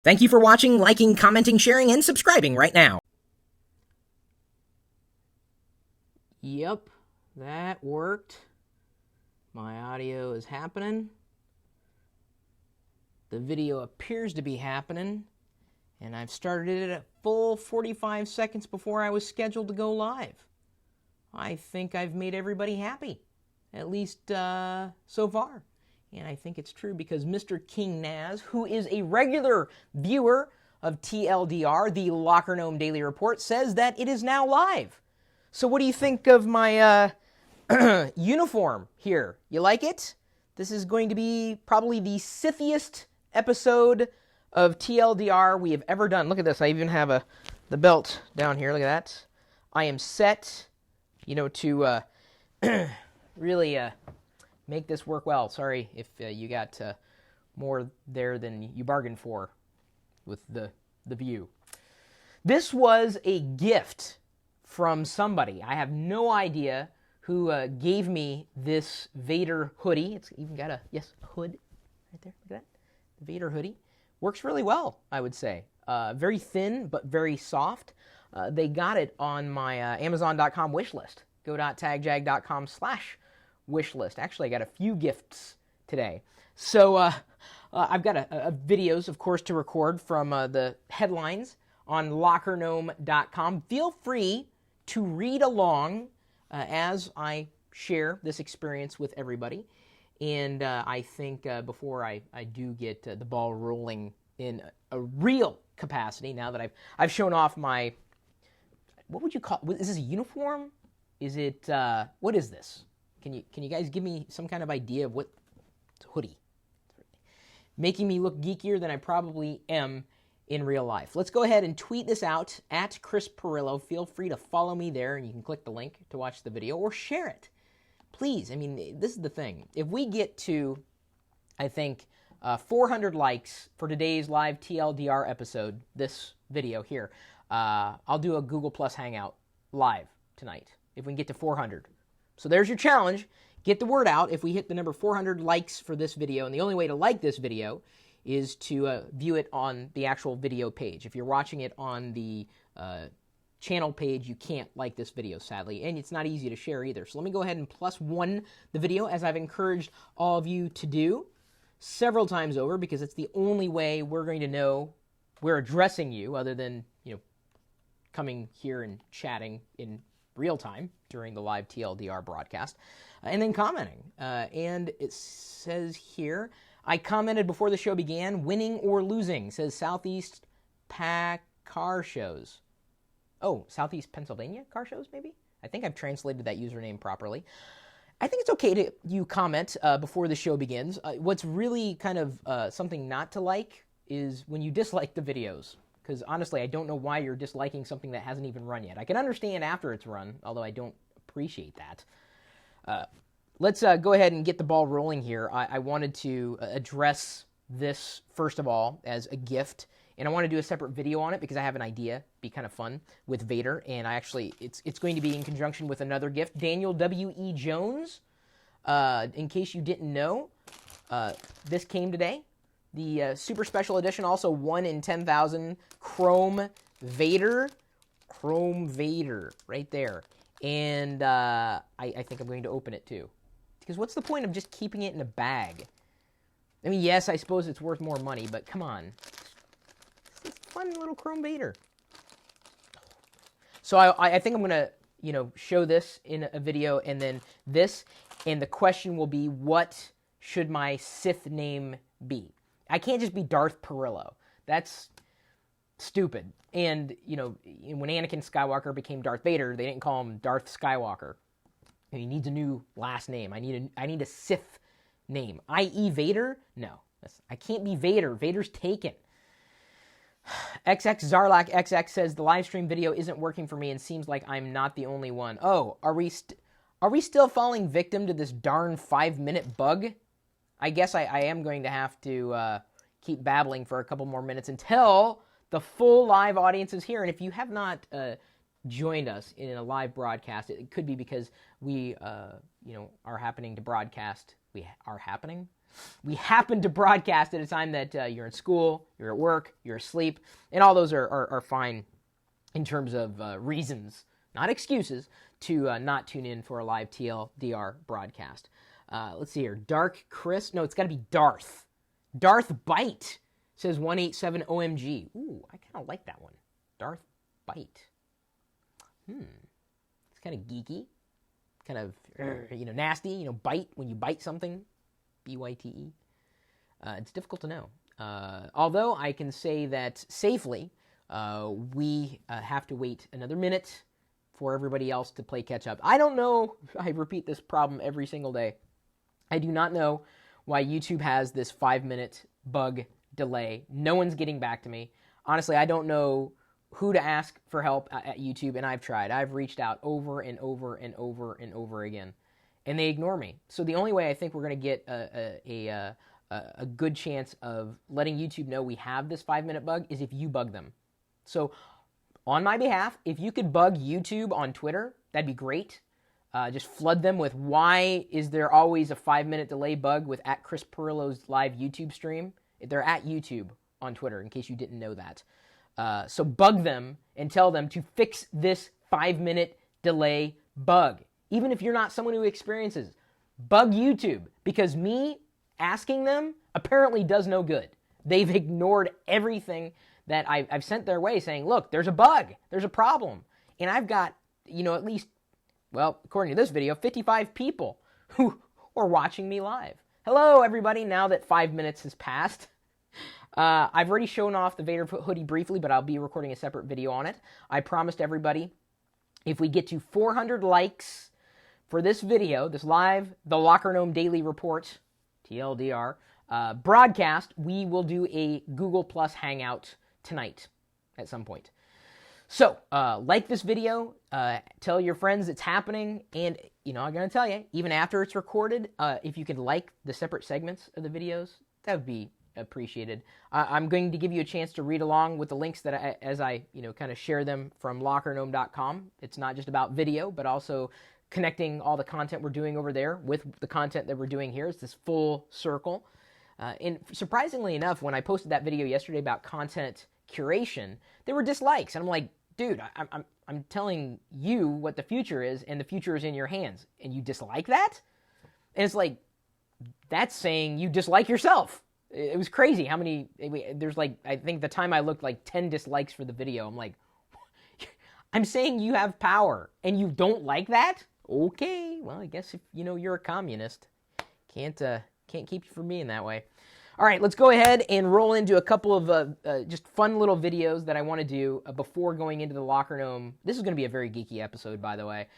Thank you for watching, liking, commenting, sharing, and subscribing right now. Yep, that worked. My audio is happening. The video appears to be happening. And I've started it at full 45 seconds before I was scheduled to go live. I think I've made everybody happy, at least so far. And I think it's true because Mr. King Naz, who is a regular viewer of TLDR, the Locker Gnome Daily Report, says that it is now live. So what do you think of my uniform here? You like it? This is going to be probably the Sithiest episode of TLDR we have ever done. Look at this. I even have the belt down here. Look at that. I am set, to really make this work well. Sorry if you got more there than you bargained for with the view. This was a gift from somebody. I have no idea who gave me this Vader hoodie. It's even got a hood right there. Look at that. The Vader hoodie. Works really well, I would say. Very thin, but very soft. They got it on my Amazon.com wish list. Go.tagjag.com/wish list. Actually, I got a few gifts today. So I've got a videos, of course, to record from the headlines on lockergnome.com. Feel free to read along as I share this experience with everybody. And I think before I do get the ball rolling in a real capacity, now that I've shown off my, what would you call, is this a uniform? Is it, what is this? Can you guys give me some kind of idea of what, it's a hoodie. Making me look geekier than I probably am in real life. Let's go ahead and tweet this out at Chris Pirillo. Feel free to follow me there, and you can click the link to watch the video or share it. Please, I mean, this is the thing. If we get to, I think, 400 likes for today's live TLDR episode, this video here, I'll do a Google Plus Hangout live tonight, if we can get to 400. So there's your challenge. Get the word out if we hit the number 400 likes for this video. And the only way to like this video is to view it on the actual video page. If you're watching it on the channel page, you can't like this video, sadly, and it's not easy to share either. So let me go ahead and +1 the video, as I've encouraged all of you to do several times over, because it's the only way we're going to know we're addressing you, other than coming here and chatting in real time during the live TLDR broadcast, and then commenting. And it says here, I commented before the show began, winning or losing, says Southeast Pack Car Shows. Oh, Southeast Pennsylvania car shows, maybe? I think I've translated that username properly. I think it's okay to you comment before the show begins. What's really kind of something not to like is when you dislike the videos. Because honestly, I don't know why you're disliking something that hasn't even run yet. I can understand after it's run, although I don't appreciate that. Let's go ahead and get the ball rolling here. I wanted to address this, first of all, as a gift. And I want to do a separate video on it because I have an idea, be kind of fun, with Vader. And it's going to be in conjunction with another gift. Daniel W.E. Jones, in case you didn't know, this came today. The super special edition, also 1 in 10,000 Chrome Vader. Chrome Vader, right there. And I think I'm going to open it too. Because what's the point of just keeping it in a bag? I mean, yes, I suppose it's worth more money, but come on. It's a fun little Chrome Vader. So I think I'm going to, show this in a video, and then this, and the question will be, what should my Sith name be? I can't just be Darth Pirillo. That's stupid. And, when Anakin Skywalker became Darth Vader, they didn't call him Darth Skywalker. He needs a new last name. I need a Sith name. I.e. Vader? No. I can't be Vader. Vader's taken. XX Zarlak XX says the live stream video isn't working for me and seems like I'm not the only one. Oh, are we still falling victim to this darn 5-minute bug? I guess I am going to have to keep babbling for a couple more minutes until the full live audience is here. And if you have not joined us in a live broadcast, it could be because we are happening to broadcast. We are happening? we happen to broadcast at a time that you're in school, you're at work, you're asleep, and all those are fine in terms of reasons, not excuses, to not tune in for a live TLDR broadcast. Let's see here. Dark Chris. No, it's got to be Darth. Darth Bite says 187 OMG. Ooh, I kind of like that one. Darth Bite. It's kind of geeky. Kind of, nasty. Bite, when you bite something. B-Y-T-E. It's difficult to know. Although I can say that safely, we have to wait another minute for everybody else to play catch up. I don't know. I repeat this problem every single day. I do not know why YouTube has this 5-minute bug delay. No one's getting back to me. Honestly, I don't know who to ask for help at YouTube, and I've tried. I've reached out over and over and over and over again, and they ignore me. So the only way I think we're going to get a good chance of letting YouTube know we have this 5-minute bug is if you bug them. So on my behalf, if you could bug YouTube on Twitter, that'd be great. Just flood them with why is there always a 5-minute delay bug with at Chris Pirillo's live YouTube stream. They're at YouTube on Twitter, in case you didn't know that. So bug them and tell them to fix this 5-minute delay bug. Even if you're not someone who experiences, bug YouTube. Because me asking them apparently does no good. They've ignored everything that I've sent their way saying, look, there's a bug, there's a problem. And I've got, at least, well, according to this video, 55 people who are watching me live. Hello, everybody, now that 5 minutes has passed. I've already shown off the Vader hoodie briefly, but I'll be recording a separate video on it. I promised everybody, if we get to 400 likes for this video, this live, the Locker Gnome Daily Report, TLDR, broadcast, we will do a Google Plus Hangout tonight at some point. So, like this video, tell your friends it's happening, and, I'm going to tell you, even after it's recorded, if you could like the separate segments of the videos, that would be appreciated. I'm going to give you a chance to read along with the links that as I kind of share them from lockergnome.com. It's not just about video, but also connecting all the content we're doing over there with the content that we're doing here. It's this full circle. And surprisingly enough, when I posted that video yesterday about content curation, there were dislikes. And I'm like, dude, I'm telling you what the future is, and the future is in your hands. And you dislike that? And it's like, that's saying you dislike yourself. It was crazy how many, there's I think the time I looked, 10 dislikes for the video. I'm like, I'm saying you have power, and you don't like that? Okay, well, I guess if, you're a communist, can't keep you from being that way. All right, let's go ahead and roll into a couple of just fun little videos that I want to do before going into the Locker Gnome. This is going to be a very geeky episode, by the way.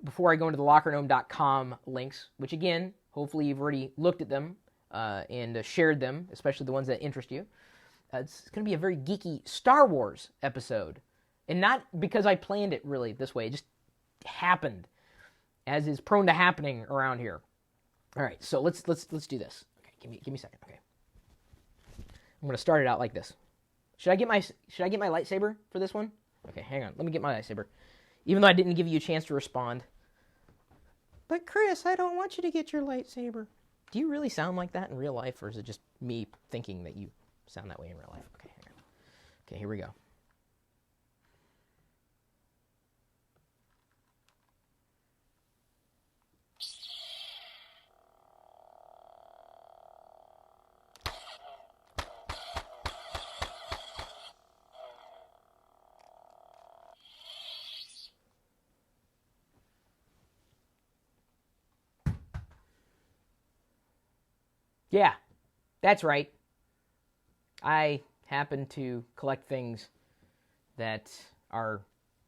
Before I go into the lockergnome.com links, which again, hopefully you've already looked at them and shared them, especially the ones that interest you. It's going to be a very geeky Star Wars episode, and not because I planned it really this way. It just happened, as is prone to happening around here. All right, so let's do this. Okay, give me a second. Okay, I'm going to start it out like this. Should I get my lightsaber for this one? Okay, hang on. Let me get my lightsaber. Even though I didn't give you a chance to respond. But Chris, I don't want you to get your lightsaber. Do you really sound like that in real life, or is it just me thinking that you sound that way in real life? Okay, hang on. Okay, here we go. Yeah, that's right. I happen to collect things that are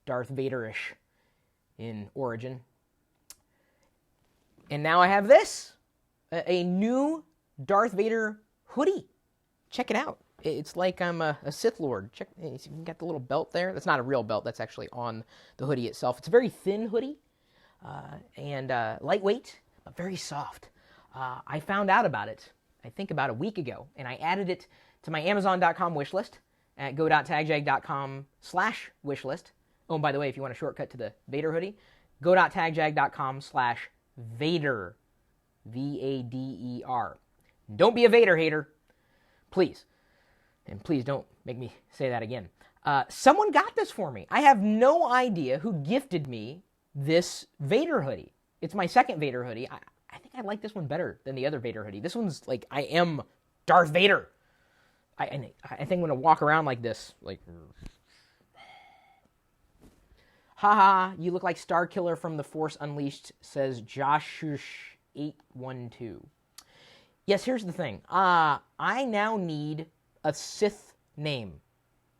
Darth Vader-ish in origin. And now I have this, a new Darth Vader hoodie. Check it out. It's like I'm a Sith Lord. Check, you got the little belt there. That's not a real belt. That's actually on the hoodie itself. It's a very thin hoodie and lightweight, but very soft. I found out about it, I think about a week ago, and I added it to my Amazon.com wishlist at go.tagjag.com/wishlist. Oh, and by the way, if you want a shortcut to the Vader hoodie, go.tagjag.com/Vader Vader. Don't be a Vader hater, please. And please don't make me say that again. Someone got this for me. I have no idea who gifted me this Vader hoodie. It's my second Vader hoodie. I think I like this one better than the other Vader hoodie. This one's like, I am Darth Vader. I think I'm going to walk around like this. Like, haha, you look like Star Killer from The Force Unleashed, says Joshush812. Yes, here's the thing. I now need a Sith name.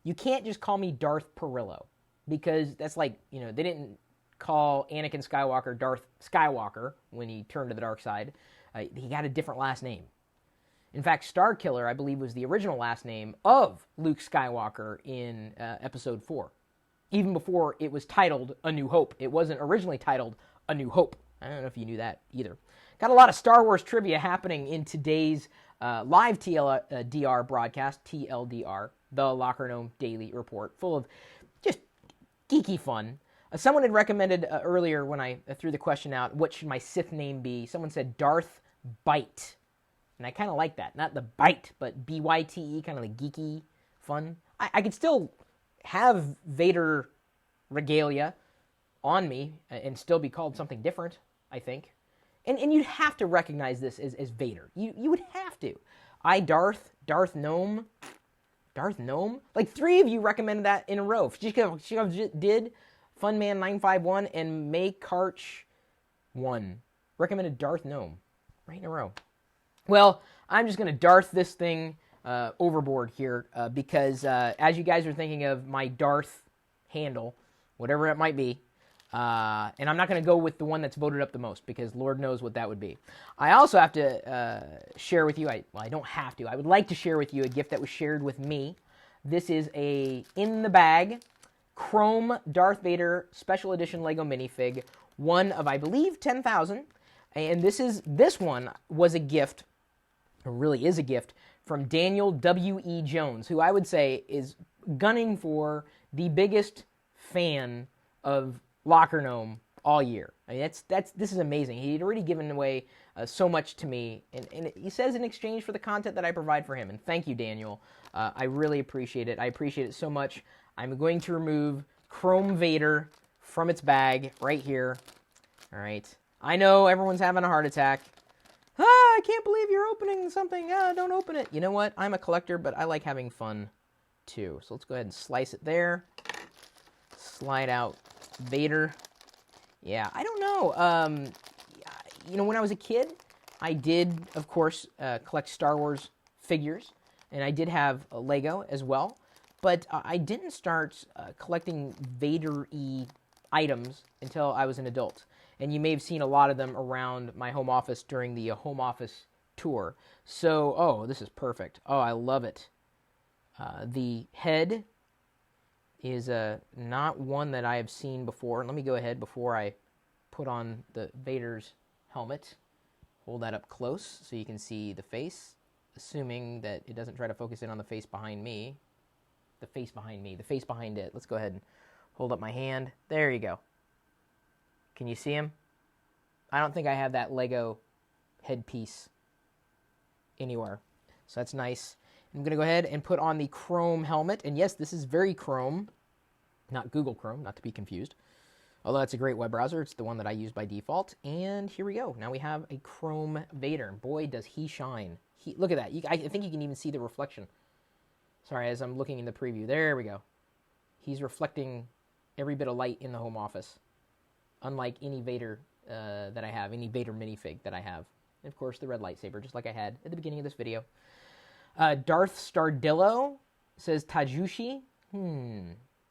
You can't just call me Darth Pirillo, because that's like, they didn't call Anakin Skywalker Darth Skywalker when he turned to the dark side. He got a different last name. In fact, Star Killer, I believe, was the original last name of Luke Skywalker in Episode 4. Even before it was titled A New Hope. It wasn't originally titled A New Hope. I don't know if you knew that either. Got a lot of Star Wars trivia happening in today's live TLDR broadcast, TLDR, the Locker Gnome Daily Report, full of just geeky fun. Someone had recommended earlier when I threw the question out, what should my Sith name be? Someone said Darth Bite. And I kind of like that. Not the bite, but B-Y-T-E, kind of the geeky fun. I could still have Vader regalia on me and still be called something different, I think. And you'd have to recognize this as Vader. You would have to. Darth Gnome. Darth Gnome? Like 3 of you recommended that in a row. She did Funman951 and Maykarch1 recommended Darth Gnome right in a row. Well, I'm just going to Darth this thing overboard here because as you guys are thinking of my Darth handle, whatever it might be, and I'm not going to go with the one that's voted up the most because Lord knows what that would be. I also have to share with you, I don't have to, I would like to share with you a gift that was shared with me. This is a in-the-bag Chrome Darth Vader Special Edition Lego minifig, one of, I believe, 10,000. And this one was a gift, or really is a gift, from Daniel W.E. Jones, who I would say is gunning for the biggest fan of Locker Gnome all year. I mean, this is amazing. He'd already given away so much to me, and he says in exchange for the content that I provide for him. And thank you, Daniel. I really appreciate it. I appreciate it so much. I'm going to remove Chrome Vader from its bag right here. All right. I know everyone's having a heart attack. I can't believe you're opening something. Don't open it. You know what? I'm a collector, but I like having fun too. So let's go ahead and slice it there. Slide out Vader. Yeah, I don't know. When I was a kid, I did, of course, collect Star Wars figures, and I did have a Lego as well. But I didn't start collecting Vader-y items until I was an adult. And you may have seen a lot of them around my home office during the home office tour. So, this is perfect. Oh, I love it. The head is not one that I have seen before. Let me go ahead before I put on the Vader's helmet. Hold that up close so you can see the face, assuming that it doesn't try to focus in on the face behind me. The face behind me. The face behind it. Let's go ahead and hold up my hand. There you go. Can you see him? I don't think I have that Lego headpiece anywhere. So that's nice. I'm going to go ahead and put on the Chrome helmet. And yes, this is very Chrome. Not Google Chrome, not to be confused. Although that's a great web browser. It's the one that I use by default. And here we go. Now we have a Chrome Vader. Boy, does he shine. Look at that. I think you can even see the reflection. Sorry, as I'm looking in the preview. There we go. He's reflecting every bit of light in the home office. Unlike any Vader that I have, any Vader minifig that I have. And of course, the red lightsaber, just like I had at the beginning of this video. Darth Stardillo says Tajushi.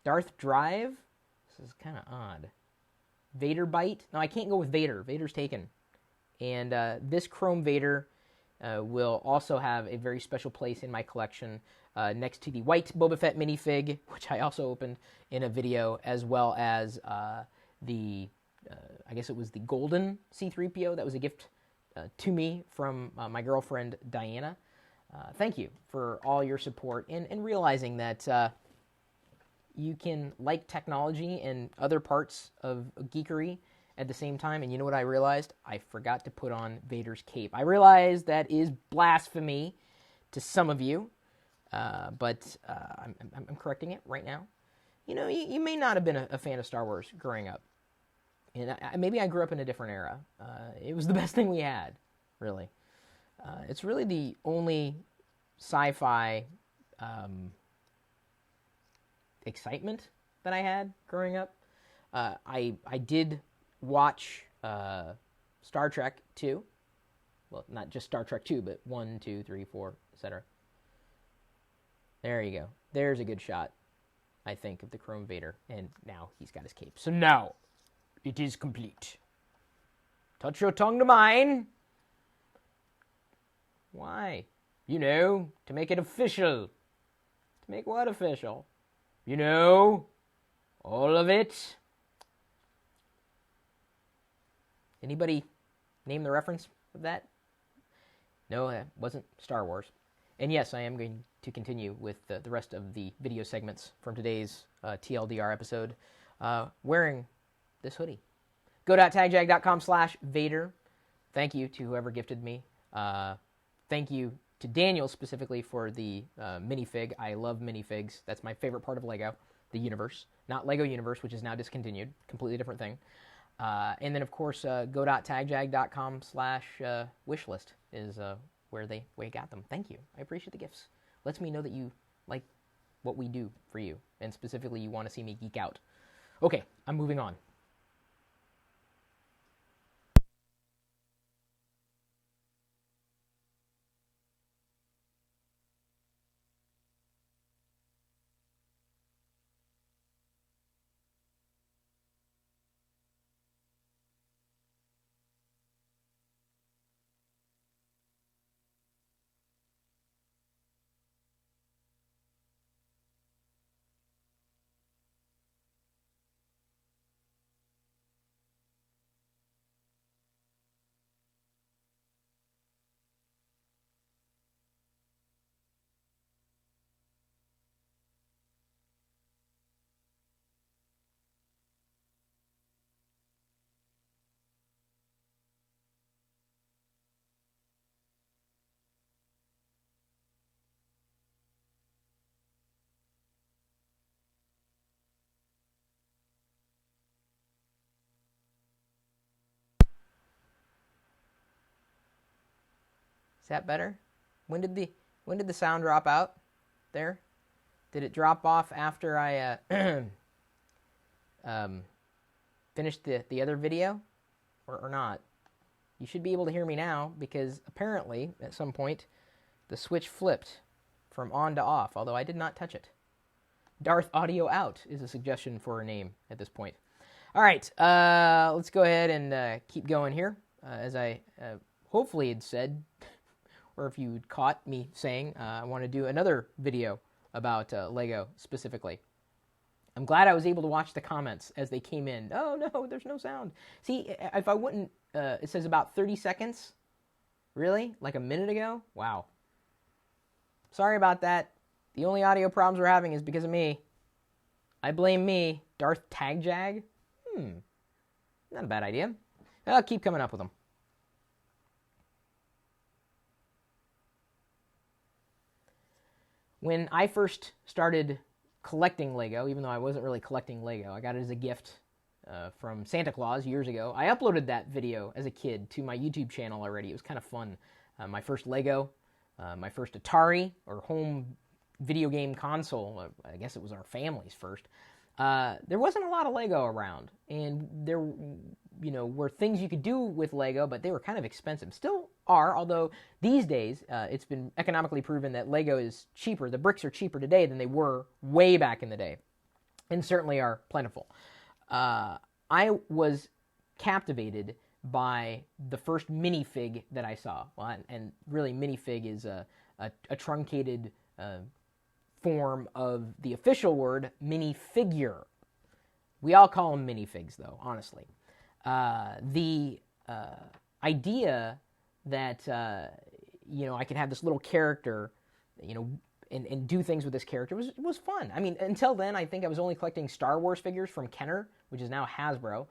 Darth Drive. This is kind of odd. Vader Bite. No, I can't go with Vader. Vader's taken. And this Chrome Vader will also have a very special place in my collection next to the white Boba Fett minifig, which I also opened in a video, as well as I guess it was the golden C-3PO. That was a gift to me from my girlfriend, Diana. Thank you for all your support and realizing that you can like technology and other parts of geekery at the same time. And you know what I realized? I forgot to put on Vader's cape. I realize that is blasphemy to some of you, but I'm correcting it right now. You know, you may not have been a fan of Star Wars growing up. And maybe I grew up in a different era. It was the best thing we had, really. It's really the only sci-fi excitement that I had growing up. I did watch Star Trek 2. Well, not just Star Trek 2, but 1, 2, 3, 4, etc. There you go. There's a good shot, I think, of the Chrome Vader. And now he's got his cape. So now it is complete. Touch your tongue to mine. Why? You know, to make it official. To make what official? You know, all of it. Anybody name the reference of that? No, that wasn't Star Wars. And yes, I am going to continue with the rest of the video segments from today's TLDR episode wearing this hoodie. Go.tagjag.com/Vader. Thank you to whoever gifted me. Thank you to Daniel specifically for the minifig. I love minifigs. That's my favorite part of Lego, the universe. Not Lego Universe, which is now discontinued. Completely different thing. And then, of course, go.tagjag.com/wishlist is where they got them. Thank you. I appreciate the gifts. Lets me know that you like what we do for you, and specifically you want to see me geek out. Okay, I'm moving on. Is that better? When did the sound drop out? There? Did it drop off after I finished the other video, or not? You should be able to hear me now because apparently at some point the switch flipped from on to off, although I did not touch it. Darth Audio Out is a suggestion for a name at this point. All right, let's go ahead and keep going here. As I hopefully had said, or if you caught me saying, I want to do another video about Lego specifically. I'm glad I was able to watch the comments as they came in. Oh, no, there's no sound. See, if I wouldn't, it says about 30 seconds. Really? Like a minute ago? Wow. Sorry about that. The only audio problems we're having is because of me. I blame me. Darth Tagjag? Not a bad idea. I'll keep coming up with them. When I first started collecting Lego, even though I wasn't really collecting Lego, I got it as a gift from Santa Claus years ago. I uploaded that video as a kid to my YouTube channel already. It was kind of fun. My first Lego, my first Atari or home video game console. I guess it was our family's first. There wasn't a lot of Lego around, and there, were things you could do with Lego, but they were kind of expensive. Still are, although these days it's been economically proven that Lego is cheaper. The bricks are cheaper today than they were way back in the day, and certainly are plentiful. I was captivated by the first minifig that I saw. Well, and really, minifig is a truncated form of the official word minifigure. We all call them minifigs, though, honestly. The idea that, I could have this little character, and do things with this character was fun. I mean, until then, I think I was only collecting Star Wars figures from Kenner, which is now Hasbro.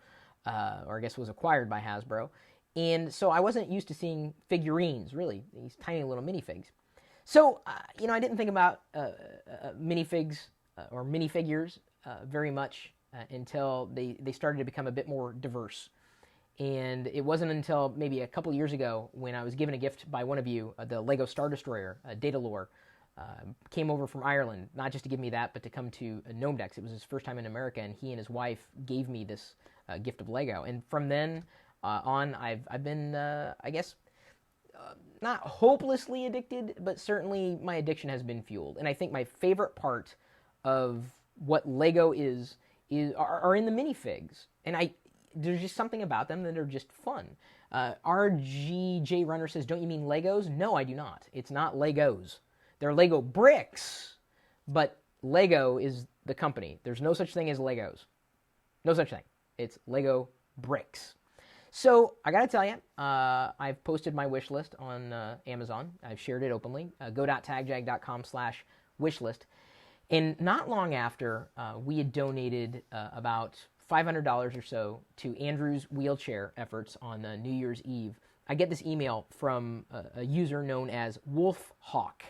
or I guess was acquired by Hasbro. And so I wasn't used to seeing figurines, really, these tiny little minifigs. So, I didn't think about minifigs or minifigures very much until they started to become a bit more diverse. And it wasn't until maybe a couple years ago when I was given a gift by one of you, the Lego Star Destroyer, Datalore, came over from Ireland, not just to give me that, but to come to Gnome Decks. It was his first time in America, and he and his wife gave me this gift of Lego. And from then on, I've been, I guess, not hopelessly addicted, but certainly my addiction has been fueled. And I think my favorite part of what Lego are in the minifigs. And there's just something about them that are just fun. RGJ Runner says, don't you mean Legos? No, I do not. It's not Legos. They're Lego bricks, but Lego is the company. There's no such thing as Legos. No such thing. It's Lego bricks. So I got to tell you, I've posted my wish list on Amazon. I've shared it openly. go.tagjag.com/wishlist. And not long after, we had donated about $500 or so to Andrew's wheelchair efforts on New Year's Eve. I get this email from a user known as Wolf Hawk.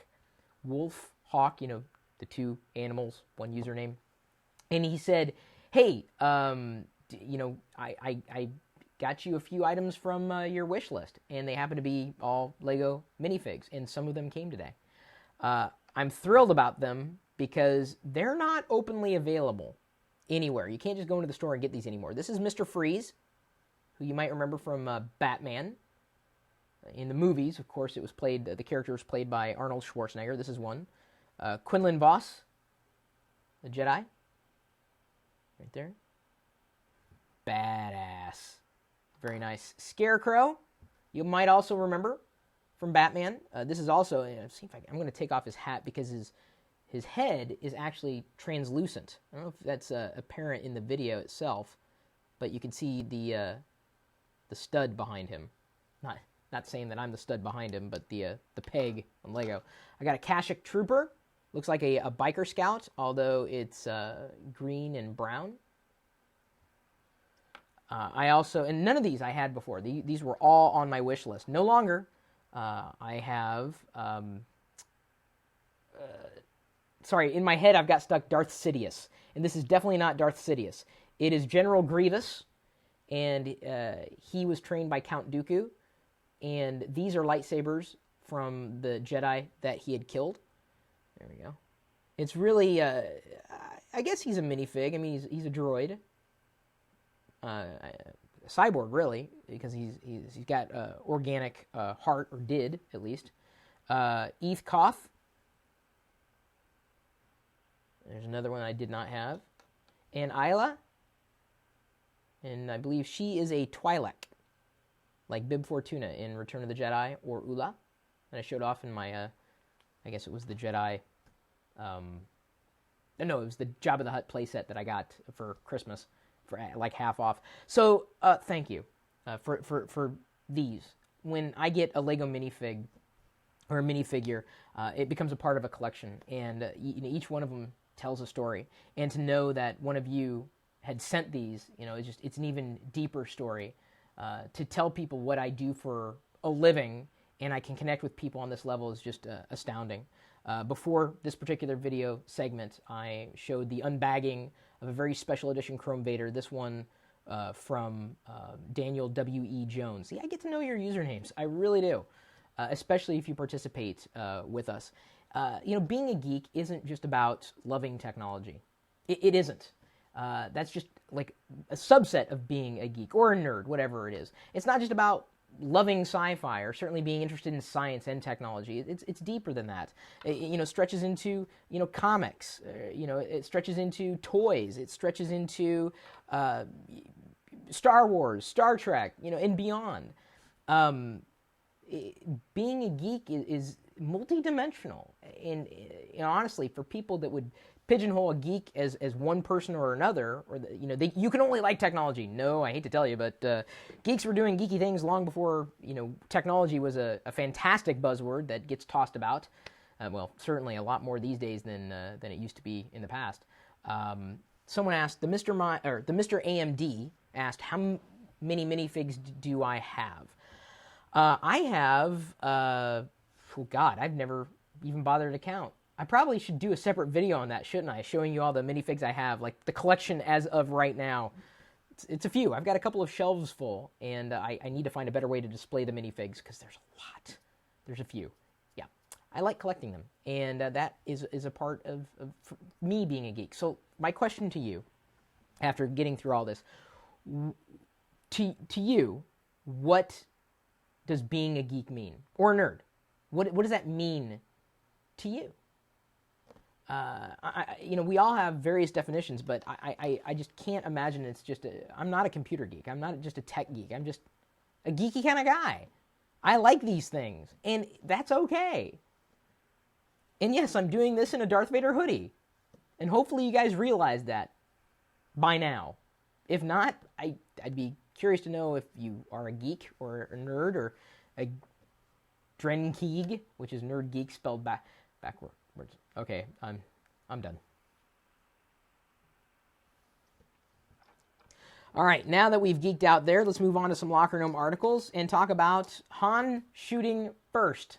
Wolf Hawk, the two animals, one username. And he said, hey, I got you a few items from your wish list, and they happen to be all Lego minifigs, and some of them came today. I'm thrilled about them because they're not openly available anywhere. You can't just go into the store and get these anymore. This is Mr. Freeze, who you might remember from Batman. In the movies, of course, the character was played by Arnold Schwarzenegger. This is one. Quinlan Vos, the Jedi. Right there. Badass. Very nice. Scarecrow, you might also remember from Batman. This is also, see if I'm going to take off his hat because his head is actually translucent. I don't know if that's apparent in the video itself, but you can see the stud behind him. Not saying that I'm the stud behind him, but the peg on Lego. I got a Kashyyyk Trooper. Looks like a biker scout, although it's green and brown. I also, and none of these I had before. These were all on my wish list. No longer. I have, in my head I've got stuck Darth Sidious. And this is definitely not Darth Sidious. It is General Grievous, and he was trained by Count Dooku. And these are lightsabers from the Jedi that he had killed. There we go. It's really, I guess he's a minifig. I mean, he's a droid. A cyborg, really, because he's got organic heart, or did, at least. Eth Koth. There's another one I did not have. And Isla. And I believe she is a Twi'lek, like Bib Fortuna in Return of the Jedi, or Ula. And I showed off in my, I guess it was the Jedi, it was the Jabba the Hutt playset that I got for Christmas for like half off. So thank you for these. When I get a Lego minifig or a minifigure, it becomes a part of a collection, and each one of them tells a story. And to know that one of you had sent these, it's an even deeper story. To tell people what I do for a living, and I can connect with people on this level, is just astounding. Before this particular video segment, I showed the unbagging of a very special edition Chrome Vader. This one from Daniel W.E. Jones. See, I get to know your usernames. I really do, especially if you participate with us. Being a geek isn't just about loving technology. It isn't. That's just like a subset of being a geek or a nerd, whatever it is. It's not just about loving sci-fi or certainly being interested in science and technology. It's deeper than that. It stretches into comics. It stretches into toys. It stretches into Star Wars, Star Trek, and beyond. Being a geek is multidimensional, and honestly, for people that would pigeonhole a geek as one person or another, or you can only like technology. No, I hate to tell you, but geeks were doing geeky things long before technology was a fantastic buzzword that gets tossed about. Well, certainly a lot more these days than it used to be in the past. Someone asked the Mr. AMD asked, how many minifigs do I have? I have, oh God, I've never even bothered to count. I probably should do a separate video on that, shouldn't I? Showing you all the minifigs I have, like the collection as of right now. It's a few. I've got a couple of shelves full, and I need to find a better way to display the minifigs because there's a lot. There's a few. Yeah. I like collecting them, and that is a part of me being a geek. So my question to you, after getting through all this, to you, what does being a geek mean? Or a nerd? What does that mean to you? We all have various definitions, but I just can't imagine it's just I'm not a computer geek. I'm not just a tech geek. I'm just a geeky kind of guy. I like these things, and that's okay. And yes, I'm doing this in a Darth Vader hoodie, and hopefully you guys realize that by now. If not, I'd be curious to know if you are a geek or a nerd or a Drenkeeg, which is nerd geek spelled backwards. Okay, I'm done. All right, now that we've geeked out there, let's move on to some Locker Gnome articles and talk about Han shooting first.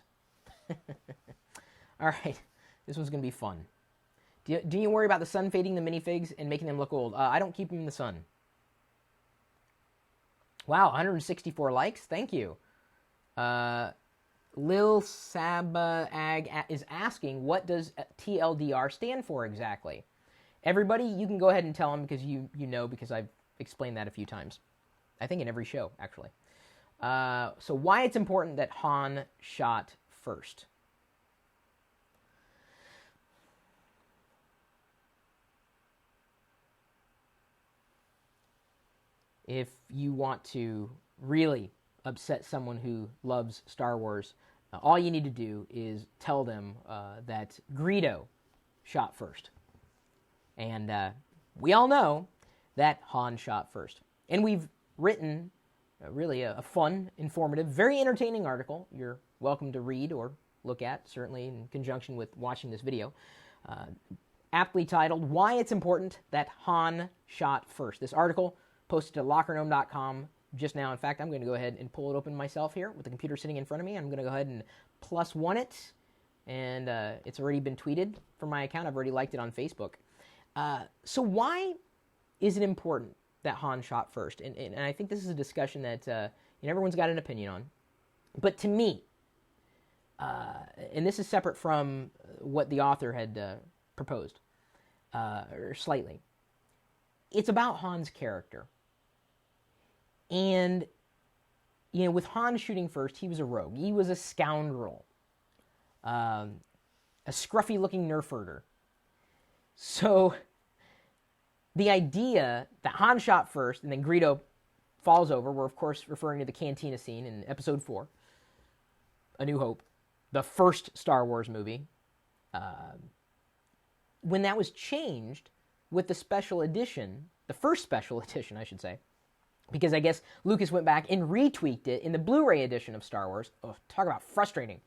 All right, this one's going to be fun. Do you worry about the sun fading the minifigs and making them look old? I don't keep them in the sun. Wow, 164 likes. Thank you. Lil Sabag is asking, what does TLDR stand for exactly? Everybody, you can go ahead and tell him because you know, because I've explained that a few times. I think in every show, actually. So why it's important that Han shot first. If you want to really upset someone who loves Star Wars, all you need to do is tell them that Greedo shot first. And we all know that Han shot first. And we've written really a fun, informative, very entertaining article you're welcome to read or look at, certainly in conjunction with watching this video, aptly titled, Why It's Important That Han Shot First. This article posted to lockergnome.com just now. In fact, I'm going to go ahead and pull it open myself here with the computer sitting in front of me. I'm going to go ahead and +1 it, and it's already been tweeted from my account. I've already liked it on Facebook. So why is it important that Han shot first? And I think this is a discussion that everyone's got an opinion on. But to me, and this is separate from what the author had proposed, or slightly, it's about Han's character. And, with Han shooting first, he was a rogue. He was a scoundrel. A scruffy-looking nerf herder. So, the idea that Han shot first and then Greedo falls over, we're, of course, referring to the cantina scene in Episode 4, A New Hope, the first Star Wars movie. When that was changed with the special edition, the first special edition, I should say, because I guess Lucas went back and retweaked it in the Blu-ray edition of Star Wars. Oh, talk about frustrating.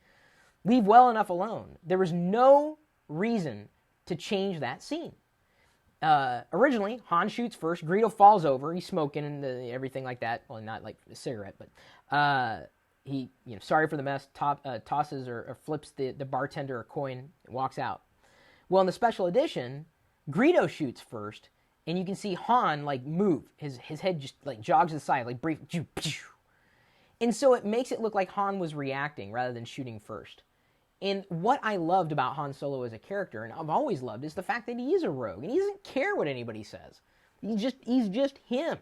Leave well enough alone. There was no reason to change that scene. Originally, Han shoots first. Greedo falls over. He's smoking and everything like that. Well, not like a cigarette, but he, sorry for the mess, tosses or flips the bartender a coin and walks out. Well, in the special edition, Greedo shoots first. And you can see Han, move. His head just, jogs to the side, brief. And so it makes it look like Han was reacting rather than shooting first. And what I loved about Han Solo as a character, and I've always loved, is the fact that he is a rogue. And he doesn't care what anybody says. He's just him.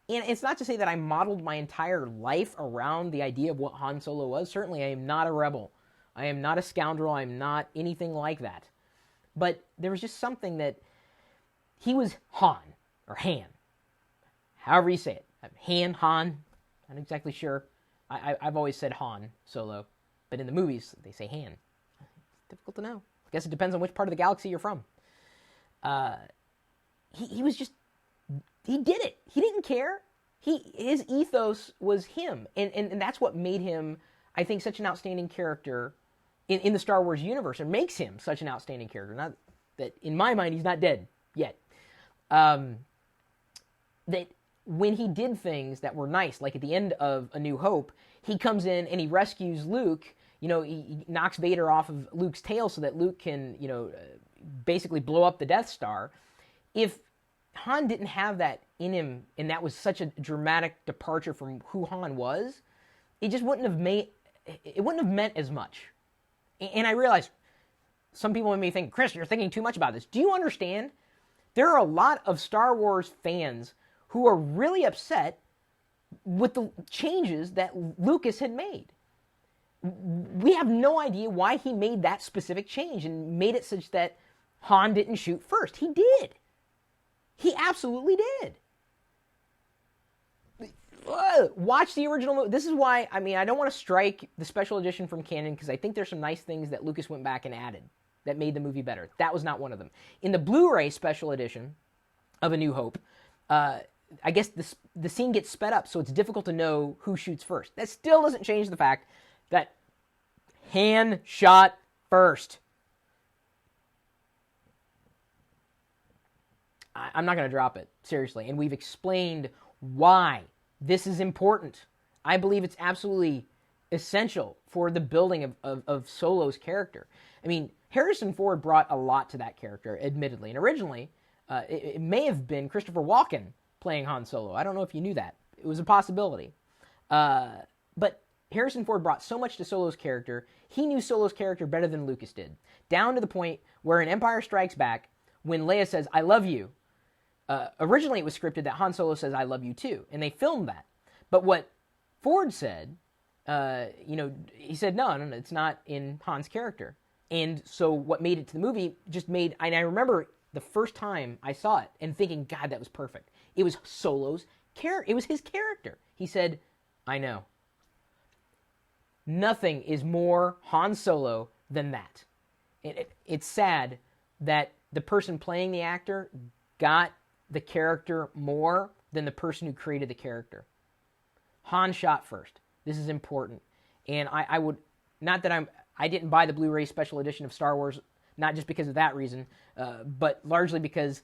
And it's not to say that I modeled my entire life around the idea of what Han Solo was. Certainly, I am not a rebel. I am not a scoundrel. I am not anything like that. But there was just something that he was Han, or Han, however you say it. Han, not exactly sure. I've always said Han Solo, but in the movies, they say Han. It's difficult to know. I guess it depends on which part of the galaxy you're from. He was just, he did it. He didn't care. His ethos was him, and that's what made him, I think, such an outstanding character in the Star Wars universe, and makes him such an outstanding character. Not that, in my mind, he's not dead yet. That when he did things that were nice, like at the end of A New Hope, he comes in and he rescues Luke. He knocks Vader off of Luke's tail so that Luke can, basically blow up the Death Star. If Han didn't have that in him, and that was such a dramatic departure from who Han was, it just wouldn't have meant as much. And I realize some people may think, Chris, you're thinking too much about this. Do you understand? There are a lot of Star Wars fans who are really upset with the changes that Lucas had made. We have no idea why he made that specific change and made it such that Han didn't shoot first. He did. He absolutely did. Watch the original movie. This is why, I don't want to strike the special edition from canon, because I think there's some nice things that Lucas went back and added that made the movie better. That was not one of them. In the Blu-ray special edition of A New Hope, I guess the scene gets sped up, so it's difficult to know who shoots first. That still doesn't change the fact that Han shot first. I'm not going to drop it, seriously. And we've explained why this is important. I believe it's absolutely essential for the building of Solo's character. Harrison Ford brought a lot to that character, admittedly. And originally, it may have been Christopher Walken playing Han Solo. I don't know if you knew that. It was a possibility. But Harrison Ford brought so much to Solo's character. He knew Solo's character better than Lucas did. Down to the point where in Empire Strikes Back, when Leia says, "I love you," originally it was scripted that Han Solo says, "I love you too." And they filmed that. But what Ford said, he said, no, it's not in Han's character. And so what made it to the movie and I remember the first time I saw it and thinking, God, that was perfect. It was Solo's character. It was his character. He said, I know. Nothing is more Han Solo than that. It's sad that the person playing the actor got the character more than the person who created the character. Han shot first. This is important. And I didn't buy the Blu-ray special edition of Star Wars, not just because of that reason, but largely because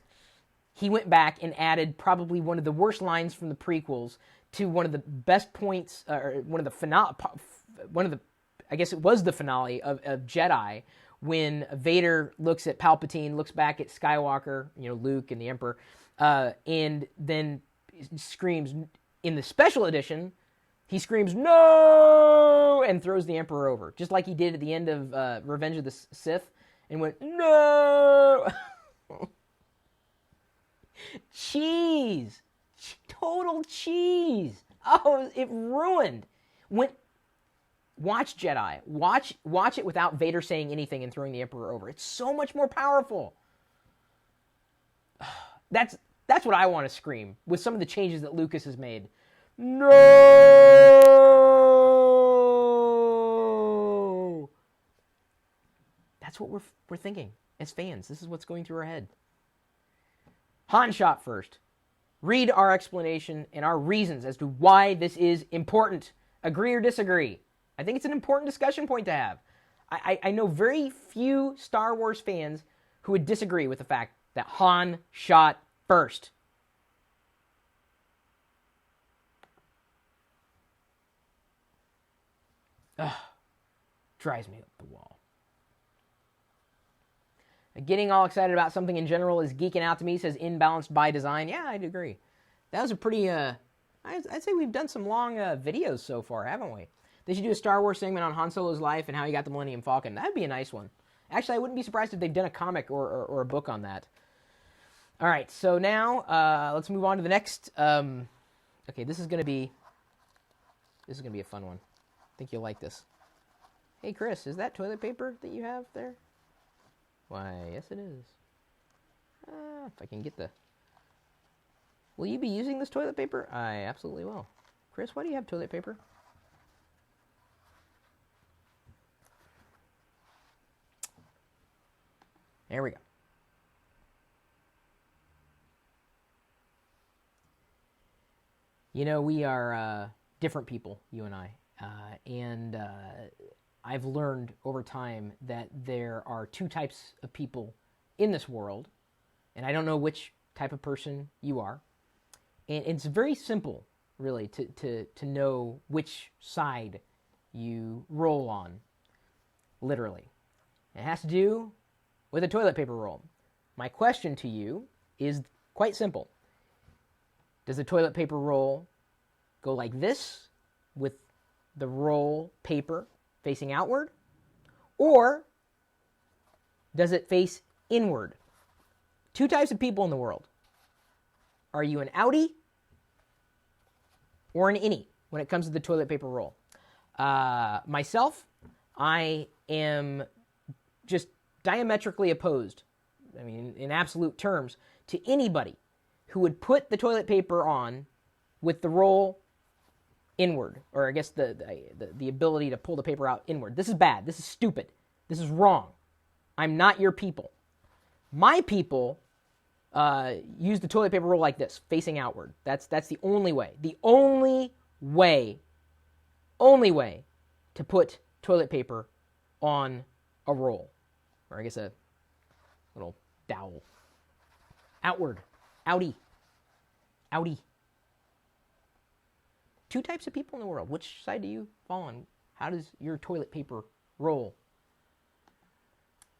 he went back and added probably one of the worst lines from the prequels to one of the best points, or I guess it was the finale of Jedi, when Vader looks at Palpatine, looks back at Skywalker, Luke and the Emperor, and then screams, in the special edition, he screams, "No!" and throws the Emperor over, just like he did at the end of Revenge of the Sith, and went, "No!" Cheese. Total cheese. Oh, it ruined. Watch Jedi. Watch it without Vader saying anything and throwing the Emperor over. It's so much more powerful. That's what I want to scream with some of the changes that Lucas has made. No! That's what we're thinking as fans. This is what's going through our head. Han shot first. Read our explanation and our reasons as to why this is important. Agree or disagree. I think it's an important discussion point to have. I know very few Star Wars fans who would disagree with the fact that Han shot first. Ugh. Drives me up the wall. Getting all excited about something in general is geeking out to me, says Imbalanced by Design. Yeah, I'd agree. That was a pretty, I'd say we've done some long videos so far, haven't we? They should do a Star Wars segment on Han Solo's life and how he got the Millennium Falcon. That'd be a nice one. Actually, I wouldn't be surprised if they've done a comic or a book on that. All right, so now let's move on to the next. Okay, this is gonna be a fun one. I think you'll like this. Hey, Chris, is that toilet paper that you have there? Why, yes, it is. If I can get the. Will you be using this toilet paper? I absolutely will. Chris, why do you have toilet paper? There we go. We are different people, you and I. And I've learned over time that there are two types of people in this world. And I don't know which type of person you are. And it's very simple, really, to know which side you roll on, literally. It has to do with a toilet paper roll. My question to you is quite simple. Does the toilet paper roll go like this, with the roll paper facing outward? Or does it face inward? Two types of people in the world. Are you an outie or an innie when it comes to the toilet paper roll? Myself, I am just diametrically opposed, I mean, in absolute terms, to anybody who would put the toilet paper on with the roll inward, or I guess the ability to pull the paper out inward. This is bad. This is stupid. This is wrong. I'm not your people. My people use the toilet paper roll like this, facing outward. That's the only way. The only way to put toilet paper on a roll, or I guess a little dowel. Outward. Outie. Two types of people in the world. Which side do you fall on? How does your toilet paper roll?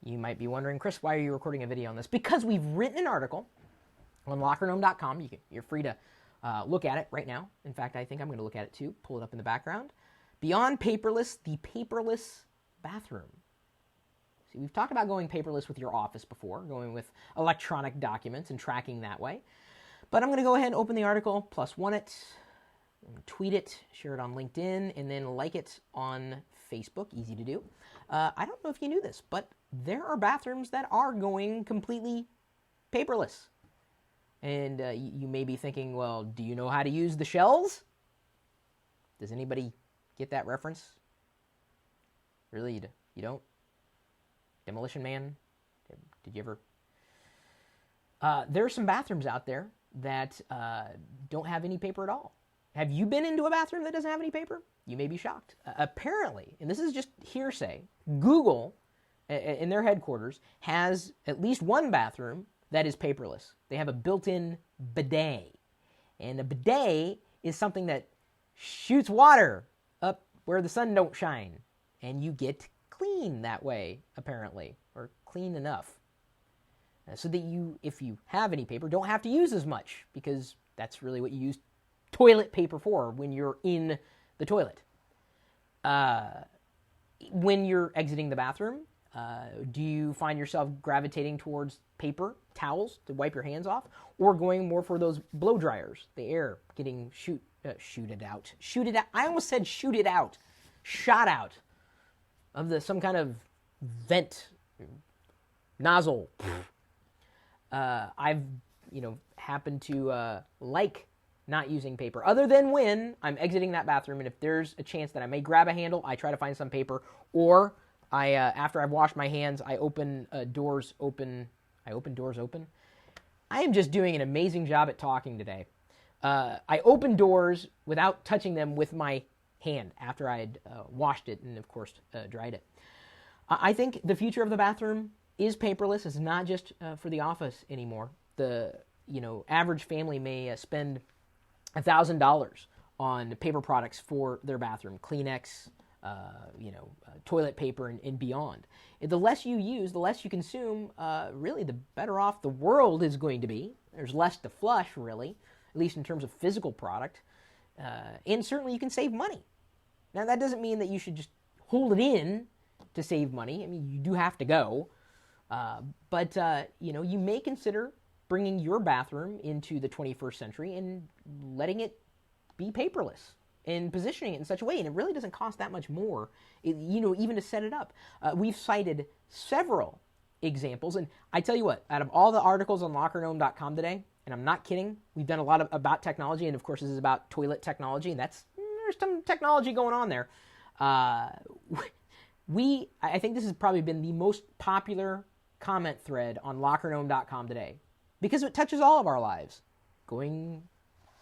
You might be wondering, Chris, why are you recording a video on this? Because we've written an article on lockergnome.com. You're free to look at it right now. In fact, I think I'm going to look at it too. Pull it up in the background. Beyond Paperless, the Paperless Bathroom. See, we've talked about going paperless with your office before, going with electronic documents and tracking that way. But I'm going to go ahead and open the article, +1 it, tweet it, share it on LinkedIn, and then like it on Facebook. Easy to do. I don't know if you knew this, but there are bathrooms that are going completely paperless. And you may be thinking, well, do you know how to use the shells? Does anybody get that reference? Really, you don't? Demolition Man? Did you ever? There are some bathrooms out there that don't have any paper at all. Have you been into a bathroom that doesn't have any paper? You may be shocked. Apparently, and this is just hearsay, Google, in their headquarters, has at least one bathroom that is paperless. They have a built-in bidet. And a bidet is something that shoots water up where the sun don't shine. And you get clean that way, apparently, or clean enough. So that you, if you have any paper, don't have to use as much, because that's really what you use toilet paper for when you're in the toilet. When you're exiting the bathroom, do you find yourself gravitating towards paper towels to wipe your hands off, or going more for those blow dryers, the air getting shooted out? I almost said shoot it out. Shot out of some kind of vent nozzle. I've happened to like not using paper, other than when I'm exiting that bathroom, and if there's a chance that I may grab a handle, I try to find some paper, or I after I've washed my hands, I open doors open. I open doors open. I am just doing an amazing job at talking today. I open doors without touching them with my hand after I had washed it and, of course, dried it. I think the future of the bathroom is paperless. It's not just for the office anymore. The average family may spend $1,000 on paper products for their bathroom, Kleenex, toilet paper, and beyond. The less you use, the less you consume, really the better off the world is going to be. There's less to flush, really, at least in terms of physical product. And certainly you can save money. Now, that doesn't mean that you should just hold it in to save money. I mean, you do have to go. But you may consider bringing your bathroom into the 21st century and letting it be paperless and positioning it in such a way. And it really doesn't cost that much more, even to set it up. We've cited several examples. And I tell you what, out of all the articles on lockergnome.com today, and I'm not kidding, we've done a lot about technology. And of course, this is about toilet technology. And there's some technology going on there. I think this has probably been the most popular comment thread on lockergnome.com today, because it touches all of our lives, going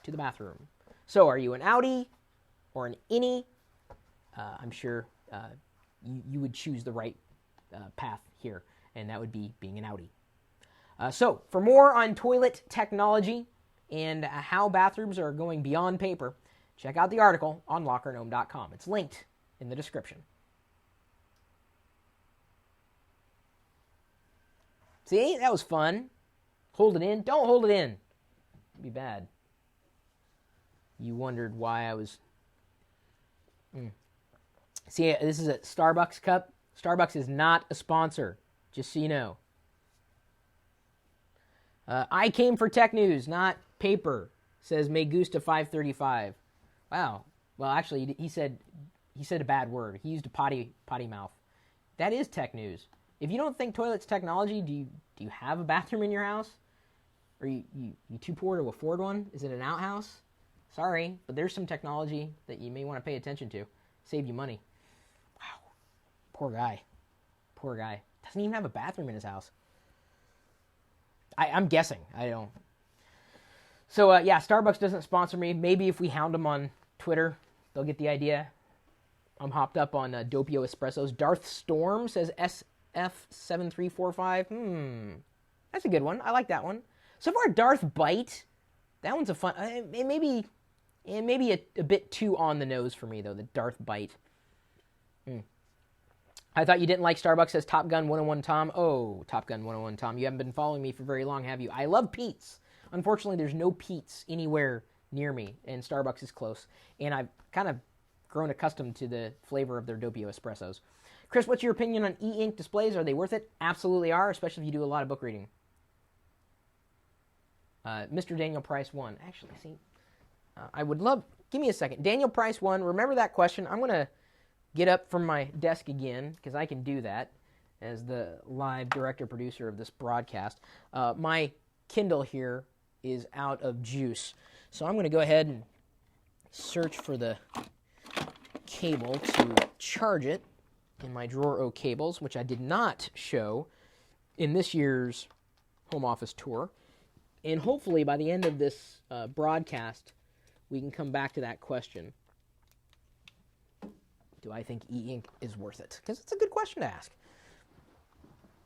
to the bathroom. So are you an outie or an innie? I'm sure you would choose the right path here, and that would be being an outie. So for more on toilet technology, and how bathrooms are going beyond paper, check out the article on LockerGnome.com. It's linked in the description. See, that was fun. Hold it in. Don't hold it in. It'd be bad. You wondered why I was... See, this is a Starbucks cup. Starbucks is not a sponsor, just so you know. I came for tech news, not paper, says Megusta535. Wow. Well, actually, he said a bad word. He used a potty mouth. That is tech news. If you don't think toilet's technology, do you have a bathroom in your house? Are you too poor to afford one? Is it an outhouse? Sorry, but there's some technology that you may want to pay attention to. Save you money. Wow. Poor guy. Poor guy. Doesn't even have a bathroom in his house. I'm guessing. I don't. So, yeah, Starbucks doesn't sponsor me. Maybe if we hound them on Twitter, they'll get the idea. I'm hopped up on Doppio Espressos. Darth Storm says SF7345. That's a good one. I like that one. So far, Darth Bite. That one's a fun... maybe a bit too on the nose for me, though, the Darth Bite. I thought you didn't like Starbucks, says Top Gun 101 Tom. Oh, Top Gun 101 Tom, you haven't been following me for very long, have you? I love Pete's. Unfortunately, there's no Pete's anywhere near me, and Starbucks is close. And I've kind of grown accustomed to the flavor of their Doppio Espressos. Chris, what's your opinion on e-ink displays? Are they worth it? Absolutely are, especially if you do a lot of book reading. Mr. Daniel Price 1. Actually, see, I would love... Give me a second. Daniel Price 1, remember that question? I'm going to get up from my desk again, because I can do that as the live director-producer of this broadcast. My Kindle here is out of juice, so I'm going to go ahead and search for the cable to charge it in my drawer of cables, which I did not show in this year's home office tour. And hopefully by the end of this broadcast, we can come back to that question. Do I think e-ink is worth it? Because it's a good question to ask.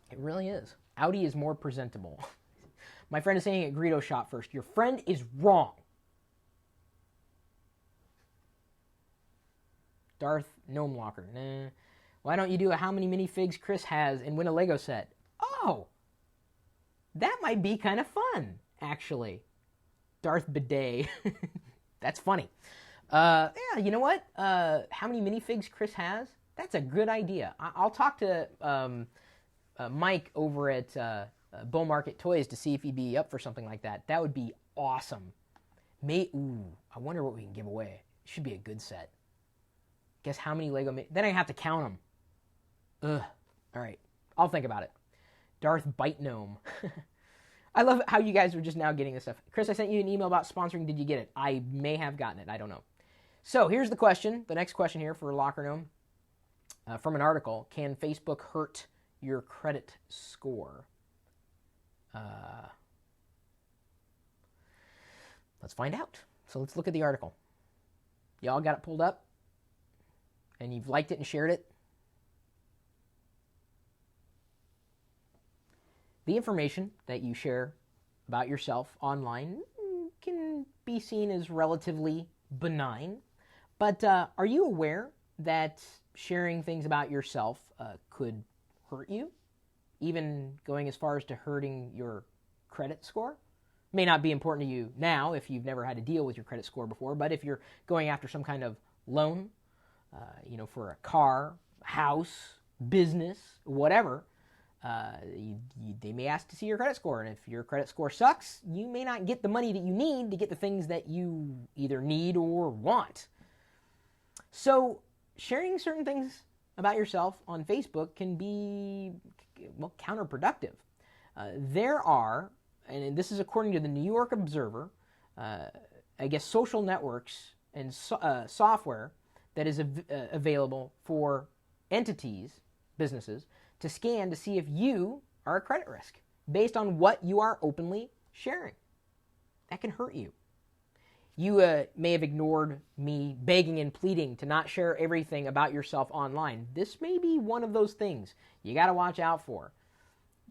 It really is. Audi is more presentable. My friend is saying at Greedo shot first. Your friend is wrong. Darth Gnome Locker. Nah. Why don't you do a how many minifigs Chris has and win a Lego set? Oh! That might be kind of fun, actually. Darth Bidet. That's funny. Yeah, you know what? How many minifigs Chris has? That's a good idea. I'll talk to Mike over at Bull Market Toys to see if he'd be up for something like that. That would be awesome. I wonder what we can give away. It should be a good set. Guess how many Lego... Then I have to count them. Ugh. All right. I'll think about it. Darth Bite Gnome. I love how you guys are just now getting this stuff. Chris, I sent you an email about sponsoring. Did you get it? I may have gotten it. I don't know. So here's the question. The next question here for Locker Gnome. From an article. Can Facebook hurt your credit score? Let's find out. So let's look at the article. Y'all got it pulled up? And you've liked it and shared it? The information that you share about yourself online can be seen as relatively benign. But are you aware that sharing things about yourself could hurt you? Even going as far as to hurting your credit score? May not be important to you now if you've never had to deal with your credit score before, but if you're going after some kind of loan, for a car, house, business, whatever, they may ask to see your credit score. And if your credit score sucks, you may not get the money that you need to get the things that you either need or want. So sharing certain things about yourself on Facebook can be, counterproductive. There are, and this is according to the New York Observer, social networks and software that is available for entities, businesses, to scan to see if you are a credit risk based on what you are openly sharing. That can hurt you. You may have ignored me begging and pleading to not share everything about yourself online. This may be one of those things you got to watch out for.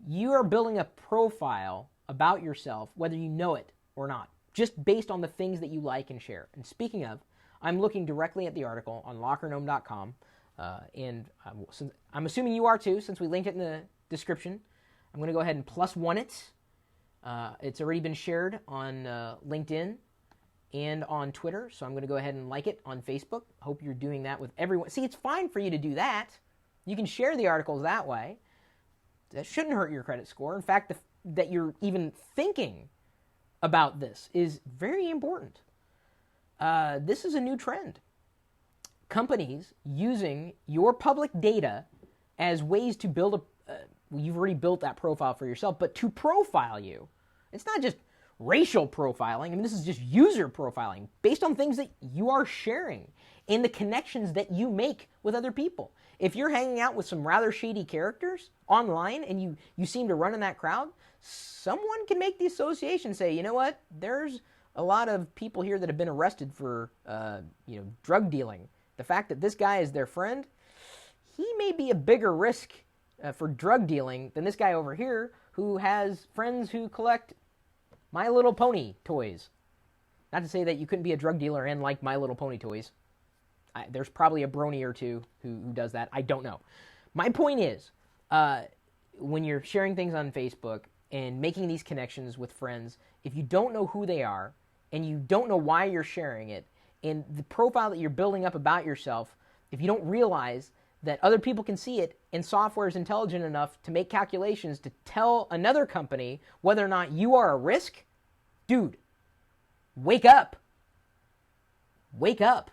You are building a profile about yourself, whether you know it or not. just based on the things that you like and share. And speaking of, I'm looking directly at the article on lockergnome.com, and I'm assuming you are too, since we linked it in the description. I'm going to go ahead and +1 it. It's already been shared on LinkedIn and on Twitter, so I'm going to go ahead and like it on Facebook. Hope you're doing that with everyone. See, it's fine for you to do that. You can share the articles that way. That shouldn't hurt your credit score. In fact, that you're even thinking about this is very important. This is a new trend. Companies using your public data as ways to build you've already built that profile for yourself, but to profile you. It's not just racial profiling. I mean, this is just user profiling based on things that you are sharing and the connections that you make with other people. If you're hanging out with some rather shady characters online and you seem to run in that crowd, someone can make the association, say, you know what, there's a lot of people here that have been arrested for drug dealing. The fact that this guy is their friend, he may be a bigger risk for drug dealing than this guy over here who has friends who collect My Little Pony toys. Not to say that you couldn't be a drug dealer and like My Little Pony toys. There's probably a brony or two who does that. I don't know. My point is, when you're sharing things on Facebook and making these connections with friends, if you don't know who they are and you don't know why you're sharing it, and the profile that you're building up about yourself, if you don't realize that other people can see it and software is intelligent enough to make calculations to tell another company whether or not you are a risk, dude, wake up. Wake up.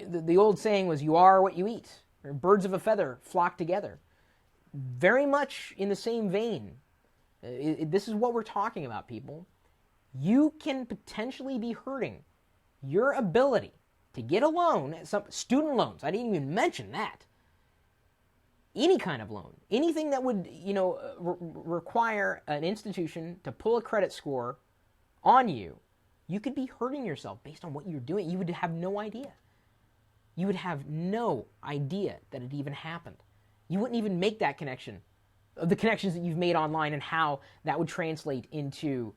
The old saying was, you are what you eat. Or birds of a feather flock together. Very much in the same vein. This is what we're talking about, people. You can potentially be hurting your ability to get a loan, some student loans. I didn't even mention that. Any kind of loan, anything that would, require an institution to pull a credit score on you, you could be hurting yourself based on what you're doing. You would have no idea. You would have no idea that it even happened. You wouldn't even make that connection, the connections that you've made online and how that would translate into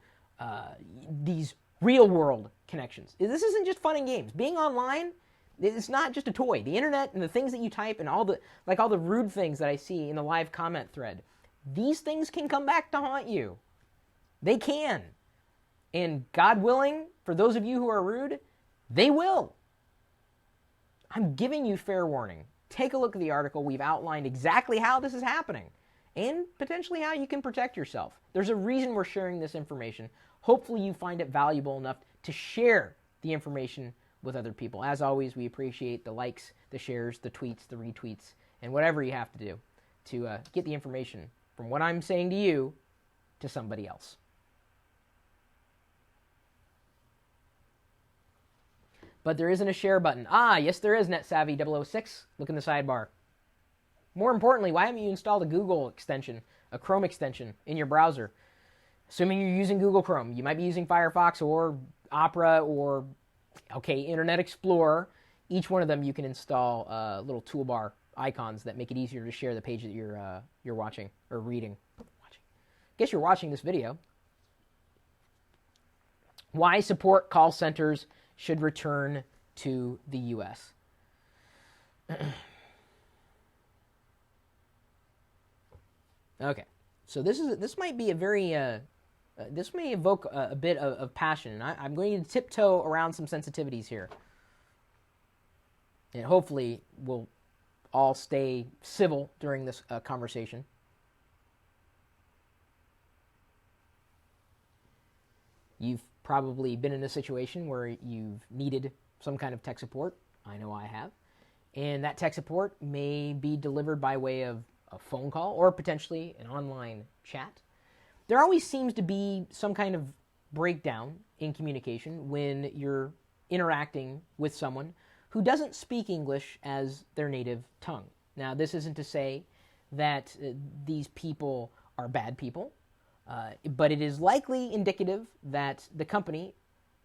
these real-world connections. This isn't just fun and games. Being online, it's not just a toy. The internet and the things that you type and all the rude things that I see in the live comment thread, these things can come back to haunt you. They can. And God willing, for those of you who are rude, they will. I'm giving you fair warning. Take a look at the article. We've outlined exactly how this is happening and potentially how you can protect yourself. There's a reason we're sharing this information. Hopefully you find it valuable enough to share the information with other people. As always, we appreciate the likes, the shares, the tweets, the retweets, and whatever you have to do to get the information from what I'm saying to you to somebody else. But there isn't a share button. Yes, there is, NetSavvy006. Look in the sidebar. More importantly, why haven't you installed a Google extension, a Chrome extension in your browser? Assuming you're using Google Chrome, you might be using Firefox or Opera or, Internet Explorer. Each one of them you can install little toolbar icons that make it easier to share the page that you're watching or reading. Guess you're watching this video. Why support call centers should return to the U.S. Okay, so this might be a very this may evoke a bit of passion, and I'm going to tiptoe around some sensitivities here, and hopefully we'll all stay civil during this conversation. You've probably been in a situation where you've needed some kind of tech support. I know I have. And that tech support may be delivered by way of a phone call or potentially an online chat. There always seems to be some kind of breakdown in communication when you're interacting with someone who doesn't speak English as their native tongue. Now, this isn't to say that these people are bad people. But it is likely indicative that the company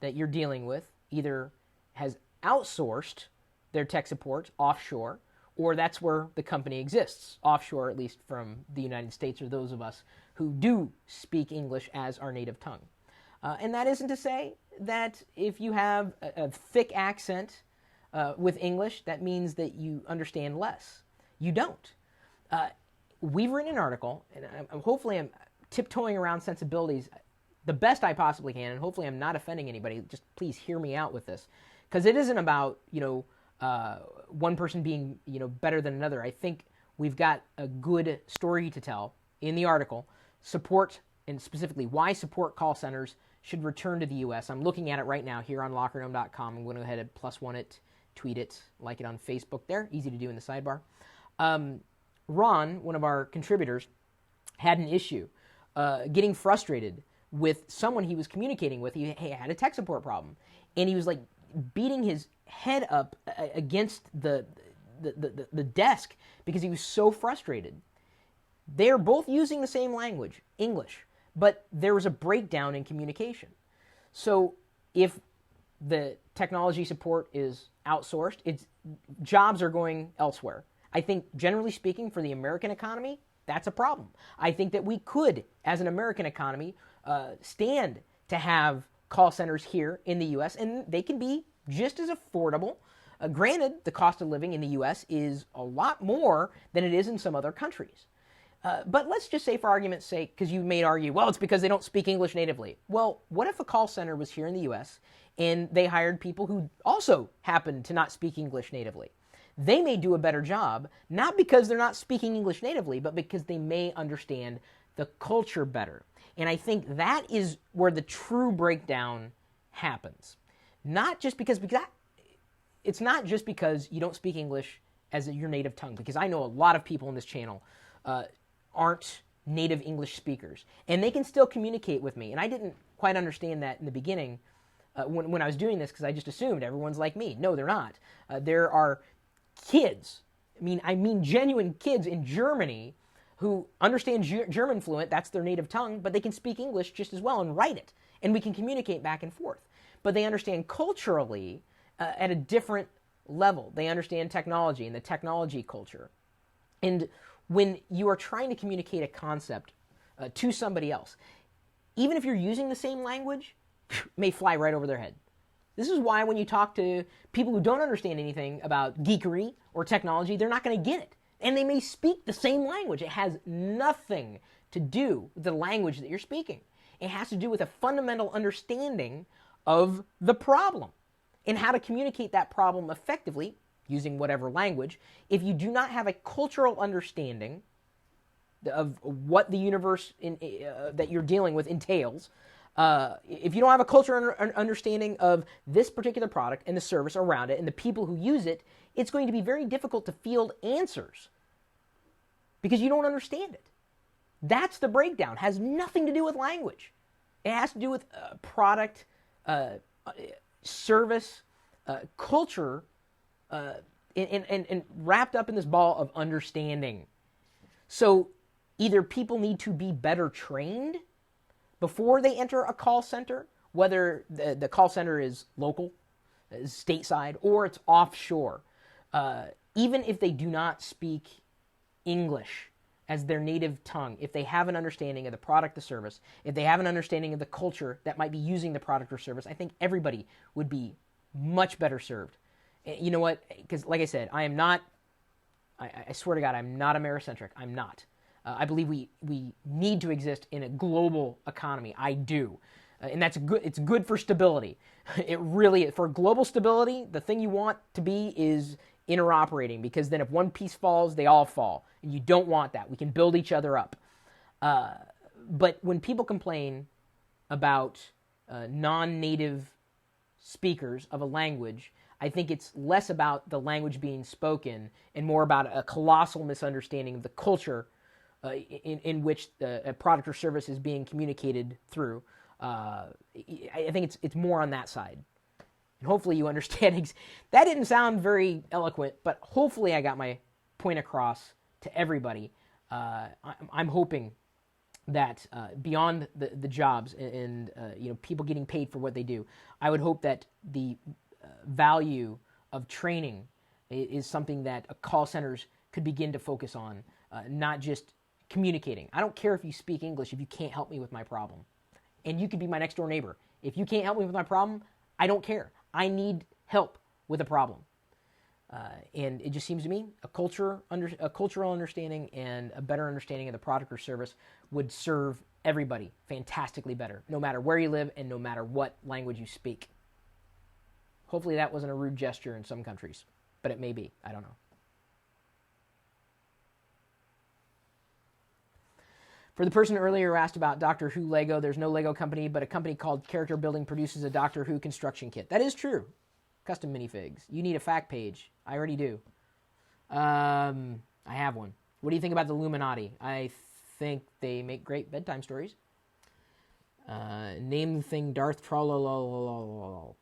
that you're dealing with either has outsourced their tech support offshore, or that's where the company exists, offshore at least from the United States, or those of us who do speak English as our native tongue. And that isn't to say that if you have a thick accent with English, that means that you understand less. You don't. We've written an article, and hopefully I'm tiptoeing around sensibilities the best I possibly can, and hopefully I'm not offending anybody. Just please hear me out with this, because it isn't about one person being better than another. I think we've got a good story to tell in the article. Support, and specifically why support call centers should return to the U.S. I'm looking at it right now here on lockergnome.com. I'm going to go ahead and +1 it, tweet it, like it on Facebook there. Easy to do in the sidebar. Ron, one of our contributors, had an issue getting frustrated with someone he was communicating with. He had a tech support problem, and he was like beating his head up against the desk because he was so frustrated. They are both using the same language, English, but there was a breakdown in communication. So if the technology support is outsourced, jobs are going elsewhere. I think, generally speaking, for the American economy, that's a problem. I think that we could, as an American economy, stand to have call centers here in the U.S., and they can be just as affordable. Granted, the cost of living in the U.S. is a lot more than it is in some other countries. But let's just say, for argument's sake, because you may argue, well, it's because they don't speak English natively. Well, what if a call center was here in the U.S. and they hired people who also happen to not speak English natively? They may do a better job, not because they're not speaking English natively, but because they may understand the culture better. And I think that is where the true breakdown happens. Not just because it's not just because you don't speak English as your native tongue, because I know a lot of people on this channel aren't native English speakers, and they can still communicate with me. And I didn't quite understand that in the beginning when I was doing this, because I just assumed everyone's like me. No, they're not. There are kids, I mean genuine kids in Germany who understand German fluent, that's their native tongue, but they can speak English just as well and write it, and we can communicate back and forth. But they understand culturally at a different level. They understand technology and the technology culture. And when you are trying to communicate a concept to somebody else, even if you're using the same language, it may fly right over their head. This is why when you talk to people who don't understand anything about geekery or technology, they're not going to get it. And they may speak the same language. It has nothing to do with the language that you're speaking. It has to do with a fundamental understanding of the problem and how to communicate that problem effectively using whatever language. If you do not have a cultural understanding of what the universe that you're dealing with entails, if you don't have a cultural understanding of this particular product and the service around it and the people who use it, it's going to be very difficult to field answers because you don't understand it. That's the breakdown. It has nothing to do with language. It has to do with product, service, culture, and wrapped up in this ball of understanding. So either people need to be better trained before they enter a call center, whether the call center is local, stateside, or it's offshore. Even if they do not speak English as their native tongue, if they have an understanding of the product or service, if they have an understanding of the culture that might be using the product or service, I think everybody would be much better served. You know what? Because like I said, I swear to God, I'm not Americentric. I'm not. I believe we need to exist in a global economy. I do. And that's good. It's good for stability. It really is. For global stability, the thing you want to be is interoperating, because then if one piece falls, they all fall. And you don't want that. We can build each other up. But when people complain about non-native speakers of a language, I think it's less about the language being spoken and more about a colossal misunderstanding of the culture in which a product or service is being communicated through. I think it's more on that side. And hopefully you understand. That didn't sound very eloquent, but hopefully I got my point across to everybody. I'm hoping that beyond the jobs and people getting paid for what they do, I would hope that the value of training is something that call centers could begin to focus on, not just communicating. I don't care if you speak English if you can't help me with my problem. and you could be my next door neighbor. If you can't help me with my problem, I don't care. I need help with a problem. And it just seems to me a cultural understanding and a better understanding of the product or service would serve everybody fantastically better, no matter where you live and no matter what language you speak. Hopefully that wasn't a rude gesture in some countries, but it may be. I don't know. For the person earlier who asked about Doctor Who Lego, there's no Lego company, but a company called Character Building produces a Doctor Who construction kit. That is true. Custom minifigs. You need a fact page. I already do. I have one. What do you think about the Illuminati? I think they make great bedtime stories. Name the thing Darth Trollololololol.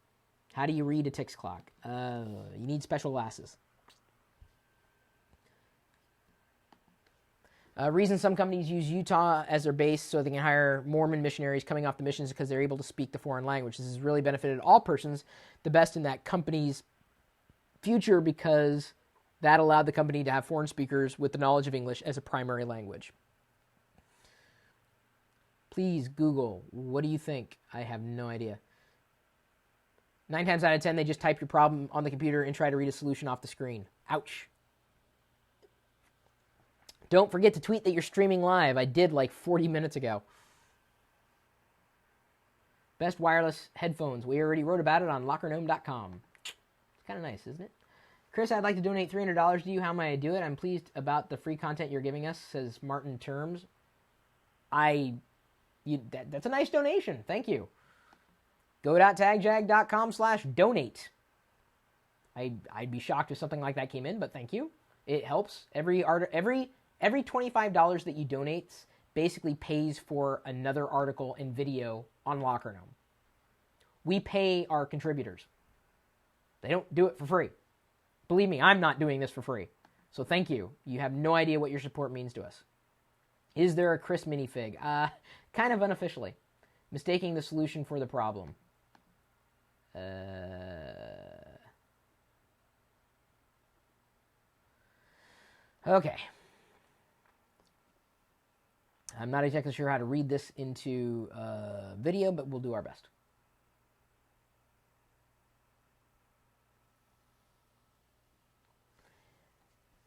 How do you read a tick's clock? You need special glasses. Reason some companies use Utah as their base so they can hire Mormon missionaries coming off the missions because they're able to speak the foreign language. This has really benefited all persons the best in that company's future because that allowed the company to have foreign speakers with the knowledge of English as a primary language. Please Google. What do you think? I have no idea. 9 times out of 10, they just type your problem on the computer and try to read a solution off the screen. Ouch. Don't forget to tweet that you're streaming live. I did like 40 minutes ago. Best wireless headphones. We already wrote about it on lockergnome.com. It's kind of nice, isn't it? Chris, I'd like to donate $300 to you. How may I do it? I'm pleased about the free content you're giving us, says Martin Terms. That's a nice donation. Thank you. Go.tagjag.com/donate. I'd be shocked if something like that came in, but thank you. It helps. Every $25 that you donate basically pays for another article and video on Locker Gnome. We pay our contributors. They don't do it for free. Believe me, I'm not doing this for free. So thank you. You have no idea what your support means to us. Is there a Chris minifig? Kind of unofficially. Mistaking the solution for the problem. Okay. I'm not exactly sure how to read this into video, but we'll do our best.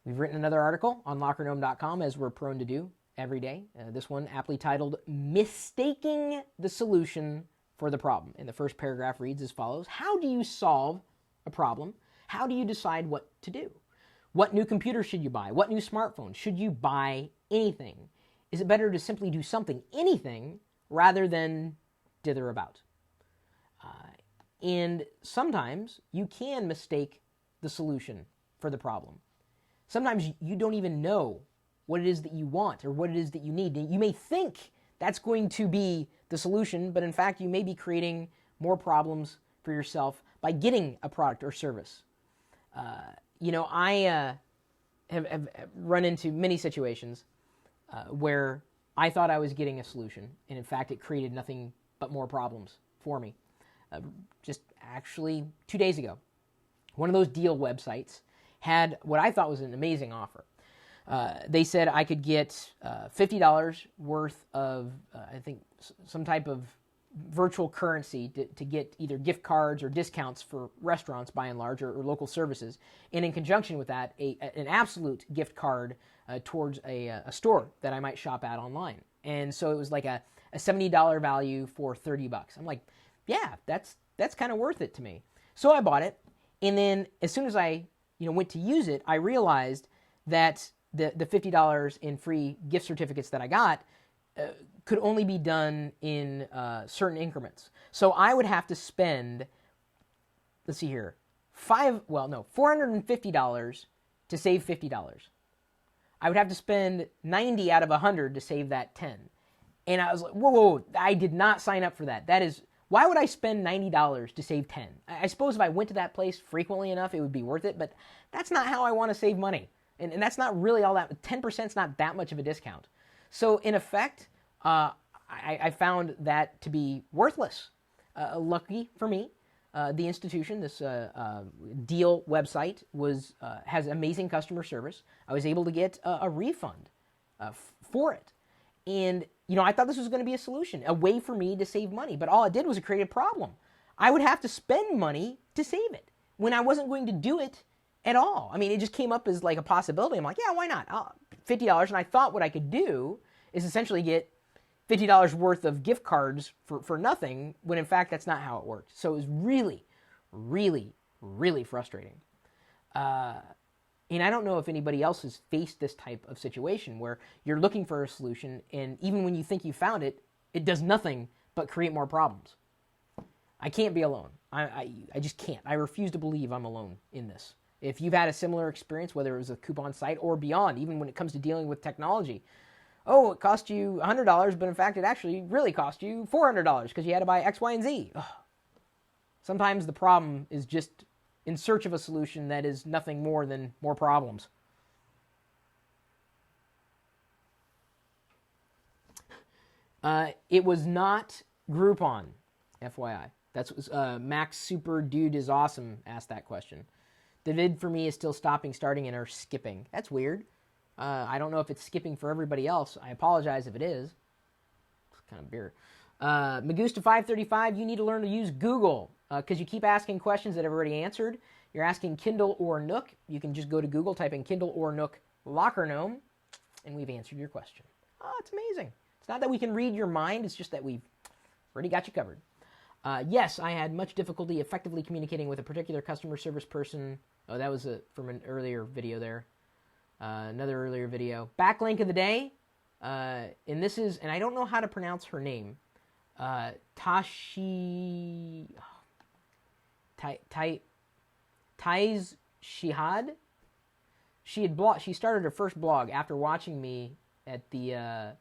We've written another article on lockergnome.com, as we're prone to do every day. This one aptly titled, Mistaking the Solution for the Problem. And the first paragraph reads as follows. How do you solve a problem? How do you decide what to do? What new computer should you buy? What new smartphone? Should you buy anything? Is it better to simply do something, anything, rather than dither about? And sometimes you can mistake the solution for the problem. Sometimes you don't even know what it is that you want or what it is that you need. You may think that's going to be the solution, but in fact you may be creating more problems for yourself by getting a product or service. I have run into many situations where I thought I was getting a solution, and in fact it created nothing but more problems for me. Just actually 2 days ago, one of those deal websites had what I thought was an amazing offer. They said I could get $50 worth of, I think, some type of virtual currency to get either gift cards or discounts for restaurants, by and large, or local services. And in conjunction with that, an absolute gift card towards a store that I might shop at online. And so it was like a $70 value for $30. I'm like, yeah, that's kind of worth it to me. So I bought it. And then as soon as I went to use it, I realized that the $50 in free gift certificates that I got could only be done in certain increments. So I would have to spend, let's see here, $450 to save $50. I would have to spend 90 out of 100 to save that 10. And I was like, whoa, I did not sign up for that. Why would I spend $90 to save 10? I suppose if I went to that place frequently enough, it would be worth it, but that's not how I want to save money. And that's not really all that, 10% is not that much of a discount. So in effect, I found that to be worthless. Lucky for me, the institution, this deal website, has amazing customer service. I was able to get a refund for it. And, I thought this was going to be a solution, a way for me to save money. But all it did was it created a problem. I would have to spend money to save it when I wasn't going to do it at all. I mean, it just came up as like a possibility. I'm like, yeah, why not? $50. And I thought what I could do is essentially get $50 worth of gift cards for nothing, when in fact that's not how it worked. So it was really, really, really frustrating. And I don't know if anybody else has faced this type of situation where you're looking for a solution, and even when you think you found it, it does nothing but create more problems. I can't be alone. I just can't. I refuse to believe I'm alone in this. If you've had a similar experience, whether it was a coupon site or beyond, even when it comes to dealing with technology, oh, it cost you $100, but in fact it actually really cost you $400 because you had to buy X, Y, and Z. Ugh. Sometimes the problem is just in search of a solution that is nothing more than more problems. It was not Groupon, FYI. That's Max Super Dude is Awesome asked that question. The vid for me is still stopping, starting, and are skipping. That's weird. I don't know if it's skipping for everybody else. I apologize if it is. It's kind of weird. Magusta535, you need to learn to use Google because you keep asking questions that I've already answered. You're asking Kindle or Nook. You can just go to Google, type in Kindle or Nook Locker Gnome, and we've answered your question. Oh, it's amazing. It's not that we can read your mind. It's just that we've already got you covered. Yes, I had much difficulty effectively communicating with a particular customer service person. Oh, that was from an earlier video there. Another earlier video. Backlink of the day. And this is, and I don't know how to pronounce her name. Tahys Chehade. She started her first blog after watching me at the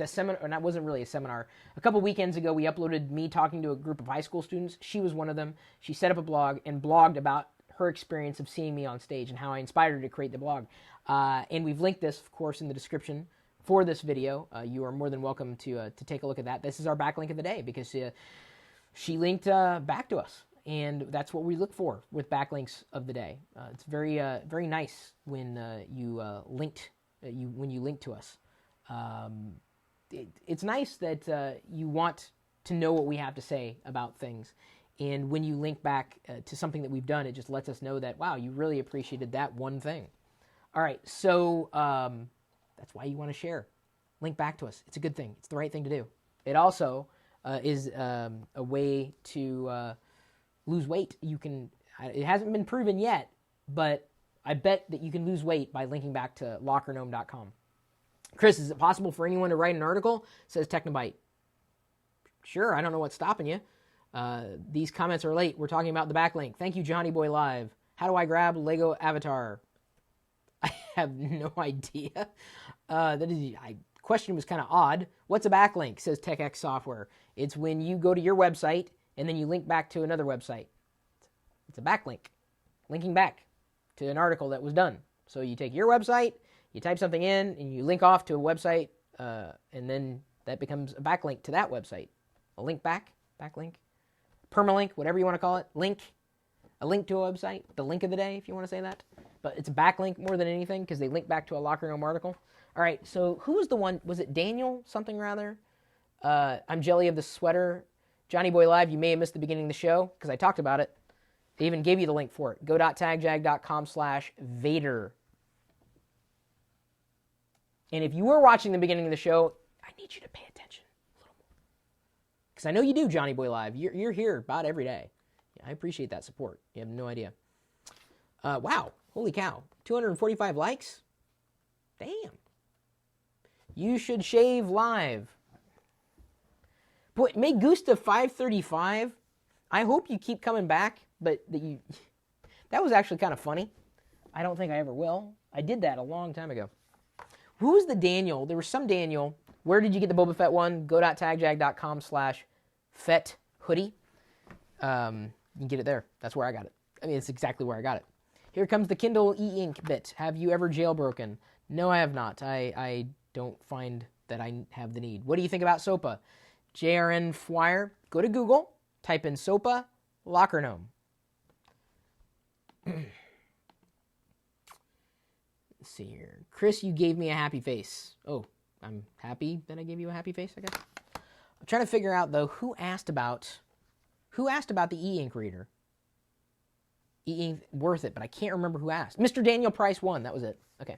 seminar, and that wasn't really a seminar. A couple weekends ago, we uploaded me talking to a group of high school students. She was one of them. She set up a blog and blogged about her experience of seeing me on stage and how I inspired her to create the blog. And we've linked this, of course, in the description for this video. You are more than welcome to take a look at that. This is our backlink of the day because she linked back to us, and that's what we look for with backlinks of the day. It's very very nice when you link to us. It's nice that you want to know what we have to say about things. And when you link back to something that we've done, it just lets us know that, wow, you really appreciated that one thing. All right, so that's why you want to share. Link back to us. It's a good thing. It's the right thing to do. It also is a way to lose weight. It hasn't been proven yet, but I bet that you can lose weight by linking back to lockergnome.com. Chris, is it possible for anyone to write an article? Says Technobyte. Sure, I don't know what's stopping you. These comments are late. We're talking about the backlink. Thank you, Johnny Boy Live. How do I grab Lego Avatar? I have no idea. Question was kind of odd. What's a backlink? Says TechX Software. It's when you go to your website and then you link back to another website. It's a backlink. Linking back to an article that was done. So you take your website, you type something in, and you link off to a website, and then that becomes a backlink to that website. A link back, backlink, permalink, whatever you want to call it, a link to a website, the link of the day, if you want to say that. But it's a backlink more than anything because they link back to a Locker Gnome article. All right, so who was the one? Was it Daniel something rather? I'm Jelly of the Sweater. Johnny Boy Live, you may have missed the beginning of the show because I talked about it. They even gave you the link for it. go.tagjag.com/Vader. And if you were watching the beginning of the show, I need you to pay attention a little more. Because I know you do, Johnny Boy Live. You're here about every day. Yeah, I appreciate that support. You have no idea. Wow. Holy cow. 245 likes? Damn. You should shave live. Boy, Magusta535, I hope you keep coming back, but that was actually kind of funny. I don't think I ever will. I did that a long time ago. Who was the Daniel? There was some Daniel. Where did you get the Boba Fett one? Go.tagjag.com/Fett hoodie. You can get it there. That's where I got it. I mean, it's exactly where I got it. Here comes the Kindle e-ink bit. Have you ever jailbroken? No, I have not. I don't find that I have the need. What do you think about SOPA? JRN Fwire. Go to Google. Type in SOPA Locker Gnome. Let's see here. Chris, you gave me a happy face. Oh, I'm happy that I gave you a happy face, I guess. I'm trying to figure out, though, who asked about the e-ink reader. E-ink, worth it, but I can't remember who asked. Mr. Daniel Price won. That was it. Okay.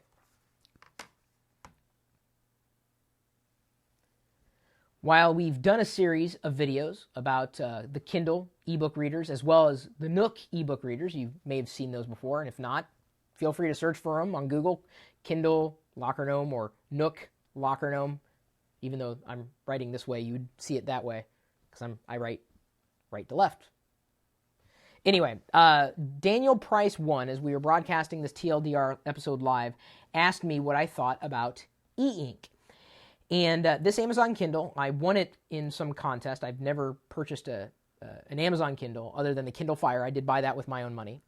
While we've done a series of videos about the Kindle ebook readers as well as the Nook ebook readers, you may have seen those before, and if not, feel free to search for them on Google, Kindle Locker Gnome or Nook Locker Gnome. Even though I'm writing this way, you'd see it that way because I write right to left. Anyway, Daniel Price won, as we were broadcasting this TLDR episode live, asked me what I thought about e-ink. And this Amazon Kindle, I won it in some contest. I've never purchased an Amazon Kindle other than the Kindle Fire. I did buy that with my own money.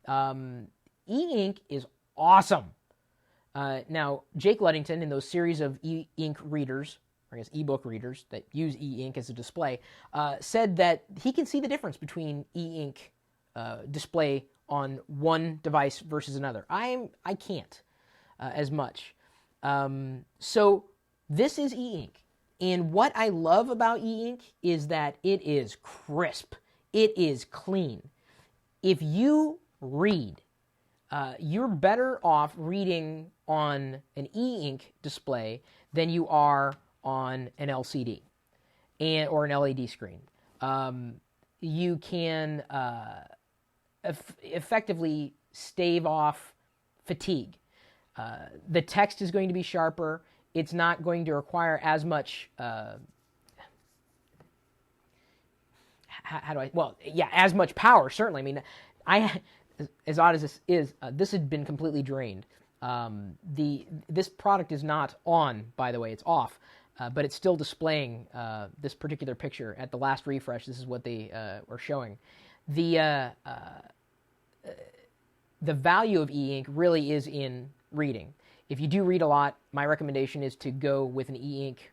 E-ink is awesome. Now, Jake Ludington, in those series of e-ink readers, or I guess ebook readers that use e-ink as a display, said that he can see the difference between e-ink display on one device versus another. I can't as much. So this is e-ink. And what I love about e-ink is that it is crisp. It is clean. If you read, you're better off reading on an e-ink display than you are on an LCD or an LED screen. You can effectively stave off fatigue. The text is going to be sharper. It's not going to require as much, as much power, certainly. I mean, as odd as this is, this had been completely drained. This product is not on, by the way, it's off, but it's still displaying this particular picture at the last refresh. This is what they were showing. The value of e-ink really is in reading. If you do read a lot, my recommendation is to go with an e-ink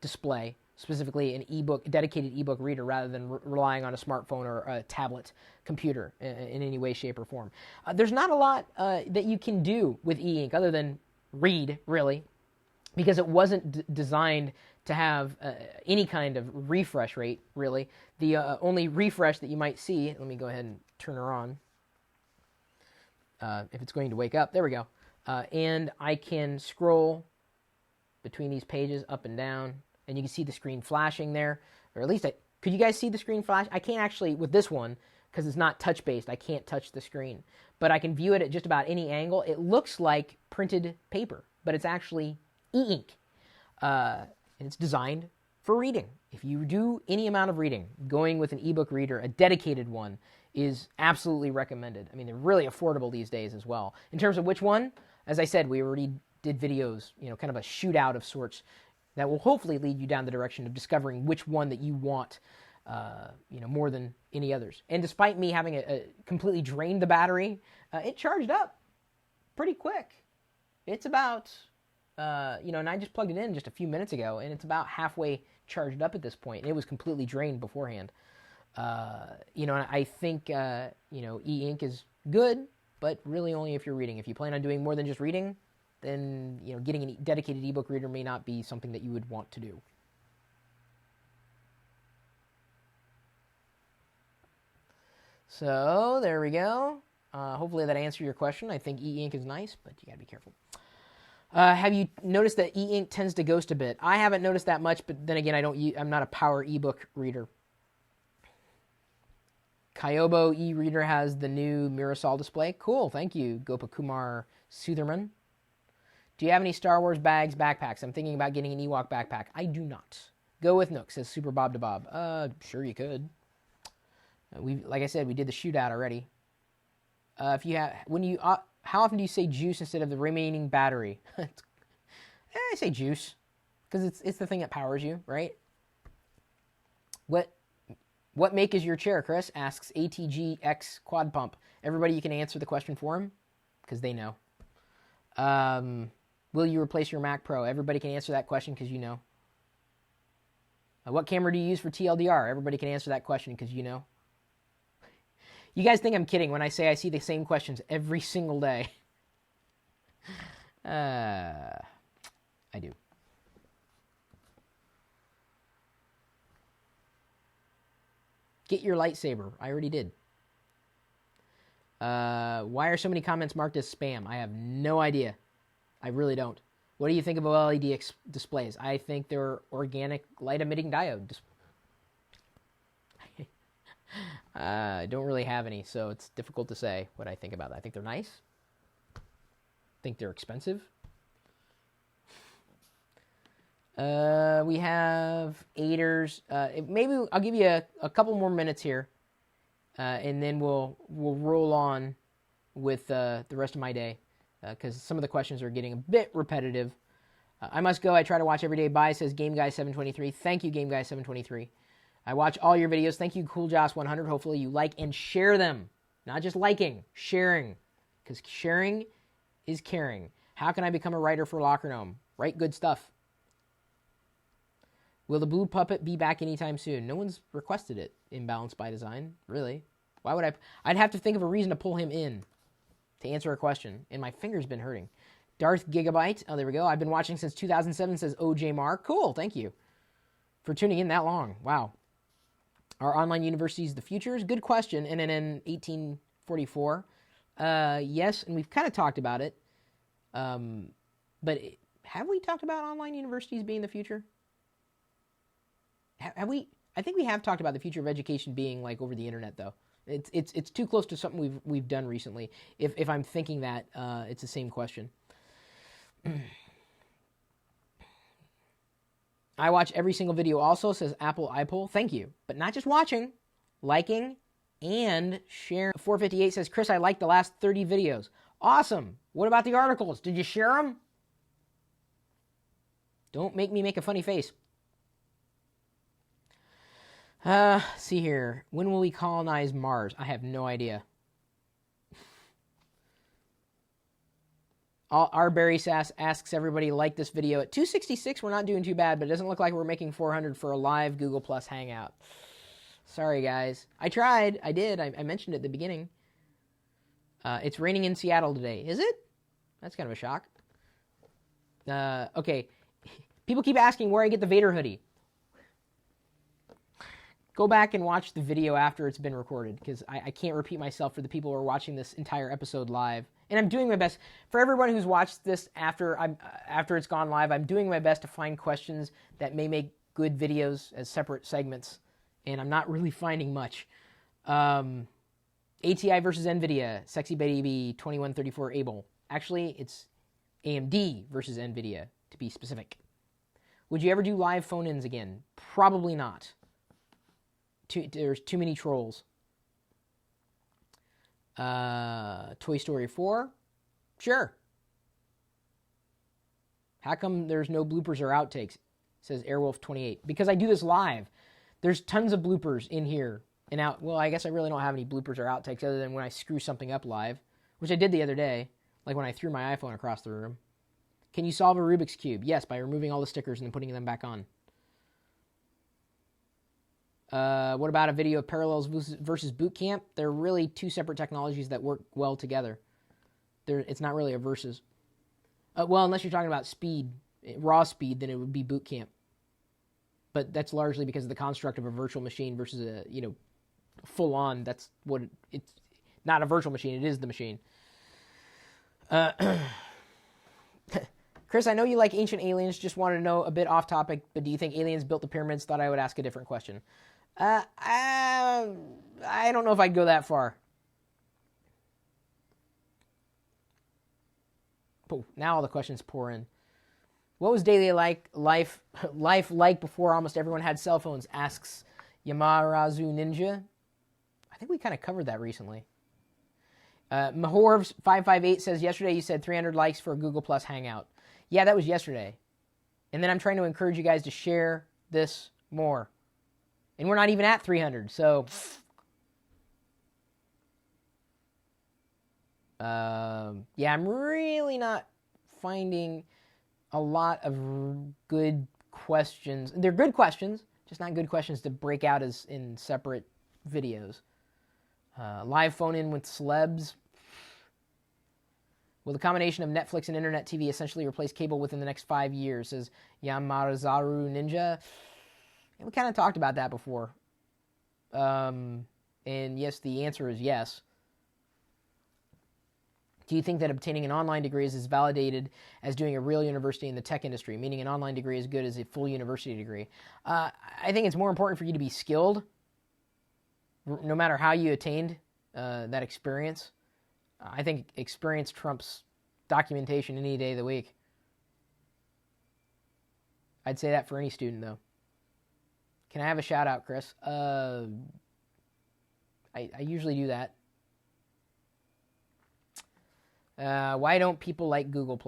display, specifically an dedicated ebook reader, rather than relying on a smartphone or a tablet computer in any way, shape, or form. There's not a lot that you can do with e-ink other than read, really, because it wasn't designed to have any kind of refresh rate, really. The only refresh that you might see, let me go ahead and turn her on, if it's going to wake up. There we go. And I can scroll between these pages up and down, and you can see the screen flashing there, or at least could you guys see the screen flash? I can't actually, with this one, because it's not touch-based, I can't touch the screen, but I can view it at just about any angle. It looks like printed paper, but it's actually e-ink, and it's designed for reading. If you do any amount of reading, going with an ebook reader, a dedicated one, is absolutely recommended. I mean, they're really affordable these days as well. In terms of which one, as I said, we already did videos, kind of a shootout of sorts that will hopefully lead you down the direction of discovering which one that you want, more than any others. And despite me having completely drained the battery, it charged up pretty quick. It's about, and I just plugged it in just a few minutes ago, and it's about halfway charged up at this point. And it was completely drained beforehand. And I think, e-ink is good, but really only if you're reading. If you plan on doing more than just reading, then, getting a dedicated ebook reader may not be something that you would want to do. So, there we go. Hopefully that answered your question. I think e-ink is nice, but you gotta be careful. Have you noticed that e-ink tends to ghost a bit? I haven't noticed that much, but then again, I'm not a power ebook reader. Kyobo e-reader has the new Mirasol display. Cool, thank you, Gopakumar Sutherman. Do you have any Star Wars bags, backpacks? I'm thinking about getting an Ewok backpack. I do not. Go with Nook, says Super Bob to Bob. Sure you could. Like I said, we did the shootout already. How often do you say juice instead of the remaining battery? I say juice, because it's the thing that powers you, right? What make is your chair, Chris? Asks ATGX Quad Pump. Everybody, you can answer the question for him, because they know. Will you replace your Mac Pro? Everybody can answer that question, because you know. What camera do you use for TLDR? Everybody can answer that question, because you know. You guys think I'm kidding when I say I see the same questions every single day. I do. Get your lightsaber. I already did. Why are so many comments marked as spam? I have no idea. I really don't. What do you think of OLED displays? I think they're organic light-emitting diode. I don't really have any, so it's difficult to say what I think about that. I think they're nice. I think they're expensive. We have aiders. Maybe I'll give you a couple more minutes here, and then we'll roll on with the rest of my day, because some of the questions are getting a bit repetitive. I must go. I try to watch every day. Bye, says GameGuy723. Thank you, GameGuy723. I watch all your videos. Thank you, CoolJoss100. Hopefully you like and share them. Not just liking, sharing. Because sharing is caring. How can I become a writer for Locker Gnome? Write good stuff. Will the blue puppet be back anytime soon? No one's requested it in Balance by Design, really. Why would I? I'd have to think of a reason to pull him in to answer a question, and my finger's been hurting. Darth Gigabyte. Oh, there we go. I've been watching since 2007, says OJ Mar. Cool, thank you for tuning in that long. Wow. Are online universities the futures? Good question. NNN 1844. Yes, and we've kind of talked about it. But have we talked about online universities being the future? Have we? I think we have talked about the future of education being like over the internet, though. It's too close to something we've done recently. If I'm thinking that, it's the same question. I watch every single video also, says Apple iPole. Thank you. But not just watching, liking, and share. 458 says, Chris, I liked the last 30 videos. Awesome. What about the articles? Did you share them? Don't make me make a funny face. See here. When will we colonize Mars? I have no idea. Our Barry Sass asks everybody like this video. At 266, we're not doing too bad, but it doesn't look like we're making 400 for a live Google Plus Hangout. Sorry, guys. I tried. I did. I mentioned it at the beginning. It's raining in Seattle today. Is it? That's kind of a shock. Okay. People keep asking where I get the Vader hoodie. Go back and watch the video after it's been recorded, because I can't repeat myself for the people who are watching this entire episode live. And I'm doing my best. For everyone who's watched this after it's gone live, I'm doing my best to find questions that may make good videos as separate segments. And I'm not really finding much. ATI versus NVIDIA, Sexy Baby 2134 Able. Actually, it's AMD versus NVIDIA, to be specific. Would you ever do live phone-ins again? Probably not. There's too many trolls. Toy Story 4? Sure. How come there's no bloopers or outtakes? Says Airwolf28. Because I do this live. There's tons of bloopers in here and out. Well, I guess I really don't have any bloopers or outtakes other than when I screw something up live, which I did the other day, like when I threw my iPhone across the room. Can you solve a Rubik's Cube? Yes, by removing all the stickers and then putting them back on. What about a video of Parallels versus Boot Camp? They're really two separate technologies that work well together. It's not really a versus. Well, unless you're talking about speed, raw speed, then it would be Boot Camp. But that's largely because of the construct of a virtual machine versus a, full on. That's what it's not a virtual machine. It is the machine. Chris, I know you like Ancient Aliens. Just wanted to know a bit off topic, but do you think aliens built the pyramids? Thought I would ask a different question. I don't know if I'd go that far. Oh, now all the questions pour in. What was daily life like before almost everyone had cell phones? Asks Yamarazu Ninja. I think we kind of covered that recently. Mahorvs558 says, yesterday you said 300 likes for a Google Plus Hangout. Yeah, that was yesterday. And then I'm trying to encourage you guys to share this more. And we're not even at 300, so... yeah, I'm really not finding a lot of good questions. They're good questions, just not good questions to break out as in separate videos. Live phone-in with celebs. Will the combination of Netflix and Internet TV essentially replace cable within the next 5 years? Says Yamarazaru Ninja. Yeah, we kind of talked about that before. And yes, the answer is yes. Do you think that obtaining an online degree is as validated as doing a real university in the tech industry, meaning an online degree is good as a full university degree? I think it's more important for you to be skilled, no matter how you attained that experience. I think experience trumps documentation any day of the week. I'd say that for any student, though. Can I have a shout out, Chris? I usually do that. Why don't people like Google+?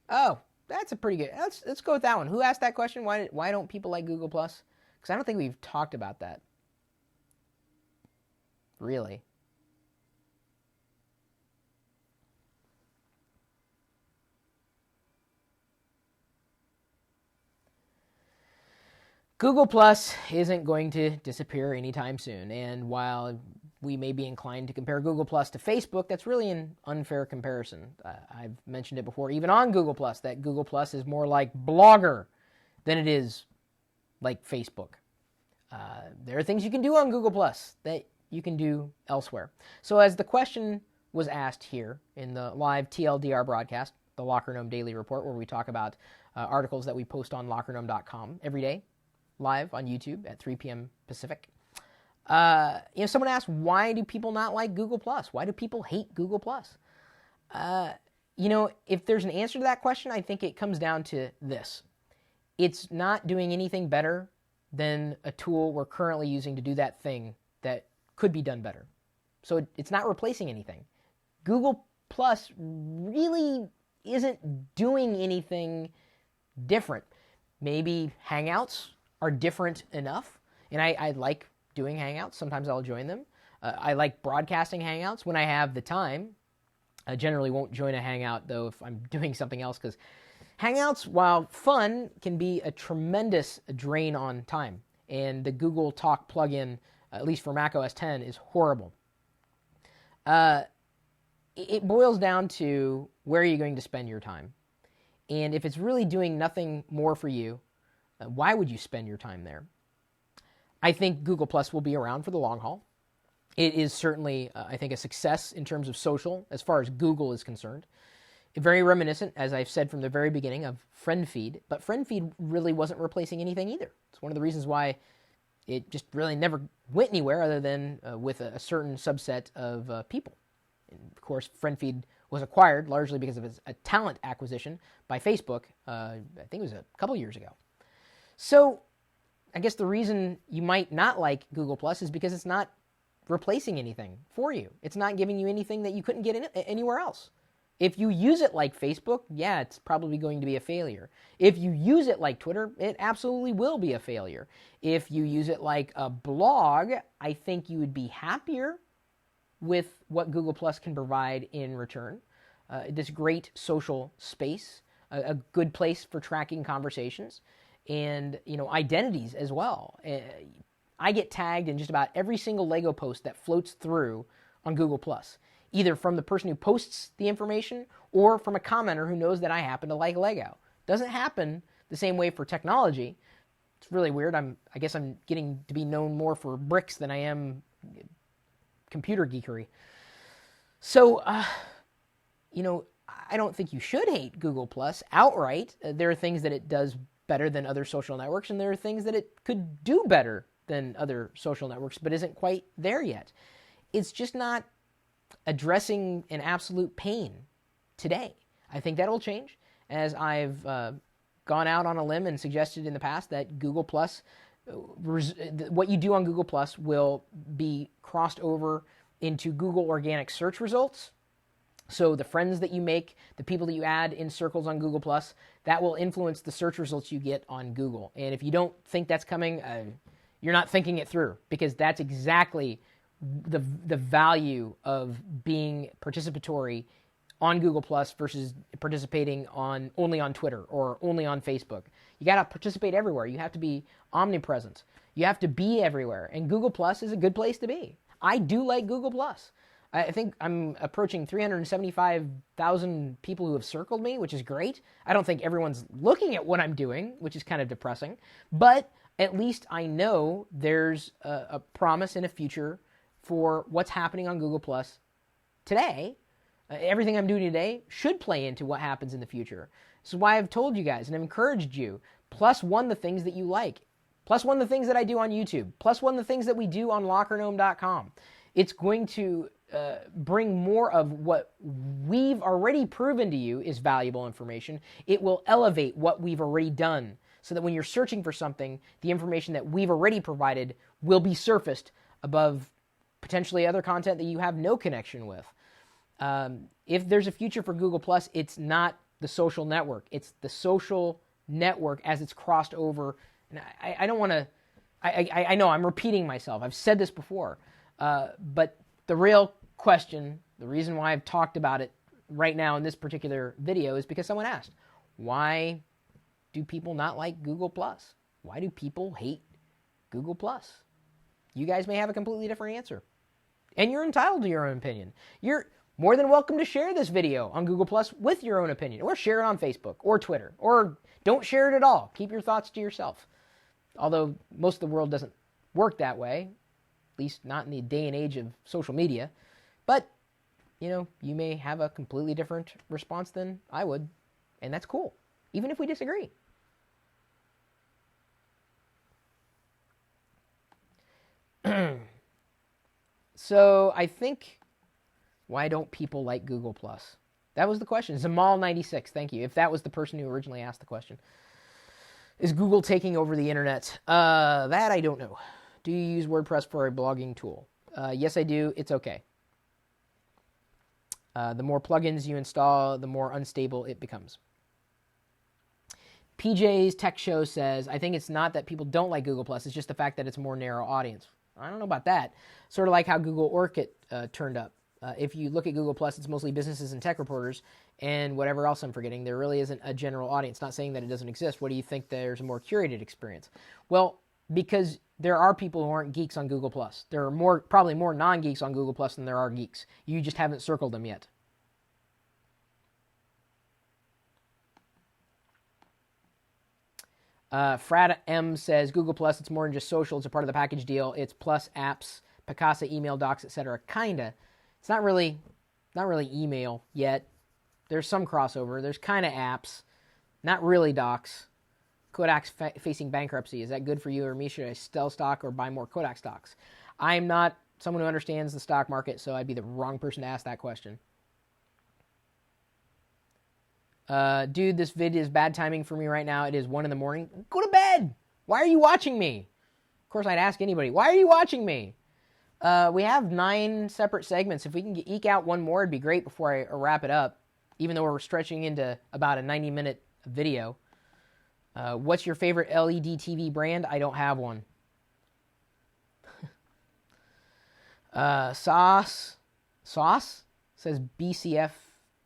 Oh, that's a pretty good. Let's go with that one. Who asked that question? Why don't people like Google+? Because I don't think we've talked about that. Really. Google Plus isn't going to disappear anytime soon, and while we may be inclined to compare Google Plus to Facebook, that's really an unfair comparison. I've mentioned it before, even on Google Plus, that Google Plus is more like Blogger than it is like Facebook. There are things you can do on Google Plus that you can do elsewhere. So as the question was asked here in the live TLDR broadcast, the Locker Gnome Daily Report, where we talk about articles that we post on lockergnome.com every day, live on YouTube at 3 p.m. Pacific. Someone asked, why do people not like Google+? Why do people hate Google+? If there's an answer to that question, I think it comes down to this. It's not doing anything better than a tool we're currently using to do that thing that could be done better. So it's not replacing anything. Google+ really isn't doing anything different. Maybe Hangouts are different enough, and I like doing Hangouts. Sometimes I'll join them. I like broadcasting Hangouts when I have the time. I generally won't join a Hangout, though, if I'm doing something else, because Hangouts, while fun, can be a tremendous drain on time. And the Google Talk plugin, at least for Mac OS X, is horrible. It boils down to where are you going to spend your time. And if it's really doing nothing more for you, why would you spend your time there? I think Google Plus will be around for the long haul. It is certainly, I think, a success in terms of social, as far as Google is concerned. Very reminiscent, as I've said from the very beginning, of FriendFeed. But FriendFeed really wasn't replacing anything either. It's one of the reasons why it just really never went anywhere other than with a certain subset of people. And of course, FriendFeed was acquired largely because of a talent acquisition by Facebook, I think it was a couple years ago. So I guess the reason you might not like Google Plus is because it's not replacing anything for you. It's not giving you anything that you couldn't get anywhere else. If you use it like Facebook, yeah, it's probably going to be a failure. If you use it like Twitter, it absolutely will be a failure. If you use it like a blog, I think you would be happier with what Google Plus can provide in return. This great social space, a good place for tracking conversations, and identities as well. I get tagged in just about every single Lego post that floats through on Google+, either from the person who posts the information or from a commenter who knows that I happen to like Lego. Doesn't happen the same way for technology. It's really weird. I guess I'm getting to be known more for bricks than I am computer geekery. So, I don't think you should hate Google+ outright. There are things that it does better than other social networks, and there are things that it could do better than other social networks, but isn't quite there yet. It's just not addressing an absolute pain today. I think that'll change, as I've gone out on a limb and suggested in the past that Google+, what you do on Google+, will be crossed over into Google organic search results. So the friends that you make, the people that you add in circles on Google+, that will influence the search results you get on Google. And if you don't think that's coming, you're not thinking it through, because that's exactly the value of being participatory on Google+ versus participating only on Twitter or only on Facebook. You got to participate everywhere. You have to be omnipresent. You have to be everywhere. And Google+ is a good place to be. I do like Google+. I think I'm approaching 375,000 people who have circled me, which is great. I don't think everyone's looking at what I'm doing, which is kind of depressing. But at least I know there's a promise in a future for what's happening on Google Plus today. Everything I'm doing today should play into what happens in the future. This is why I've told you guys and I've encouraged you, +1 the things that you like, +1 the things that I do on YouTube, +1 the things that we do on LockerGnome.com. It's going to bring more of what we've already proven to you is valuable information. It will elevate what we've already done so that when you're searching for something, the information that we've already provided will be surfaced above potentially other content that you have no connection with. If there's a future for Google Plus, it's not the social network. It's the social network as it's crossed over. And I don't want to, I know I'm repeating myself. I've said this before. But the real question, the reason why I've talked about it right now in this particular video is because someone asked, why do people not like Google Plus? Why do people hate Google Plus? You guys may have a completely different answer. And you're entitled to your own opinion. You're more than welcome to share this video on Google Plus with your own opinion, or share it on Facebook or Twitter, or don't share it at all. Keep your thoughts to yourself. Although most of the world doesn't work that way, at least not in the day and age of social media. But, you know, you may have a completely different response than I would, and that's cool, even if we disagree. So I think, why don't people like Google Plus? That was the question. Zamal96, thank you. If that was the person who originally asked the question. Is Google taking over the internet? That I don't know. Do you use WordPress for a blogging tool? Yes, I do. It's okay. The more plugins you install, the more unstable it becomes. PJ's Tech Show says, I think it's not that people don't like Google+, it's just the fact that it's a more narrow audience. I don't know about that. Sort of like how Google Orchid turned up. If you look at Google+, it's mostly businesses and tech reporters and whatever else I'm forgetting. There really isn't a general audience. Not saying that it doesn't exist. What do you think there's a more curated experience? Well, because there are people who aren't geeks on Google+. There are probably more non-geeks on Google+ than there are geeks. You just haven't circled them yet. Frad M says, Google+, it's more than just social. It's a part of the package deal. It's plus apps, Picasa, email, docs, etc. Kinda. It's not really email yet. There's some crossover. There's kind of apps. Not really docs. Kodak's facing bankruptcy. Is that good for you or me? Should I sell stock or buy more Kodak stocks? I'm not someone who understands the stock market, so I'd be the wrong person to ask that question. Dude, this vid is bad timing for me right now. It is 1 in the morning. Go to bed. Why are you watching me? Of course, I'd ask anybody, why are you watching me? We have 9 separate segments. If we can eke out one more, it'd be great before I wrap it up, even though we're stretching into about a 90-minute video. What's your favorite LED TV brand? I don't have one. Sauce says BCF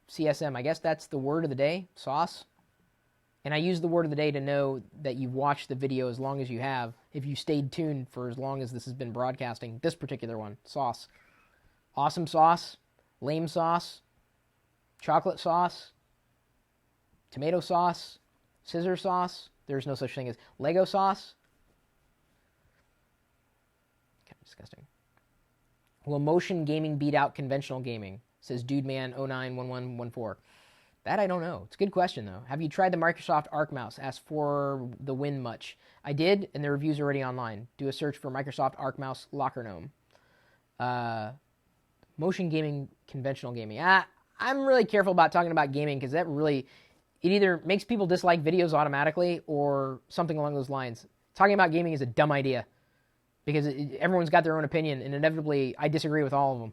CSM. I guess that's the word of the day, sauce. And I use the word of the day to know that you've watched the video as long as you have, if you stayed tuned for as long as this has been broadcasting, this particular one, sauce. Awesome sauce, lame sauce, chocolate sauce, tomato sauce, scissor sauce. There's no such thing as Lego sauce. Kind of disgusting. Will motion gaming beat out conventional gaming? Says DudeMan091114. That I don't know. It's a good question, though. Have you tried the Microsoft Arc Mouse? Asked for the win much. I did, and the review's already online. Do a search for Microsoft Arc Mouse Locker Gnome. Motion gaming, conventional gaming. I'm really careful about talking about gaming because that really, it either makes people dislike videos automatically or something along those lines. Talking about gaming is a dumb idea because everyone's got their own opinion, and inevitably I disagree with all of them.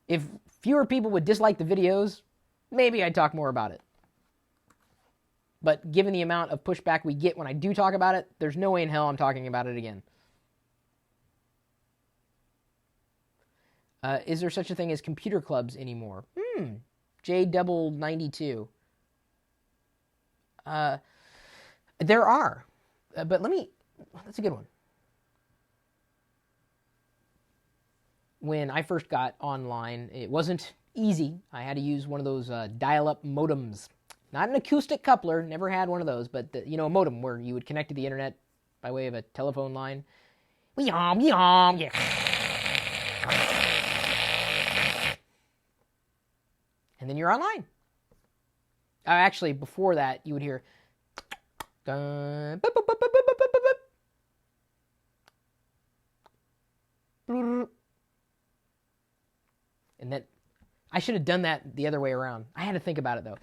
If fewer people would dislike the videos, maybe I'd talk more about it. But given the amount of pushback we get when I do talk about it, there's no way in hell I'm talking about it again. Is there such a thing as computer clubs anymore? J92. There are. But that's a good one. When I first got online, it wasn't easy. I had to use one of those dial-up modems. Not an acoustic coupler, never had one of those, but a modem where you would connect to the internet by way of a telephone line. And then you're online. Actually, before that, you would hear. And then I should have done that the other way around. I had to think about it, though.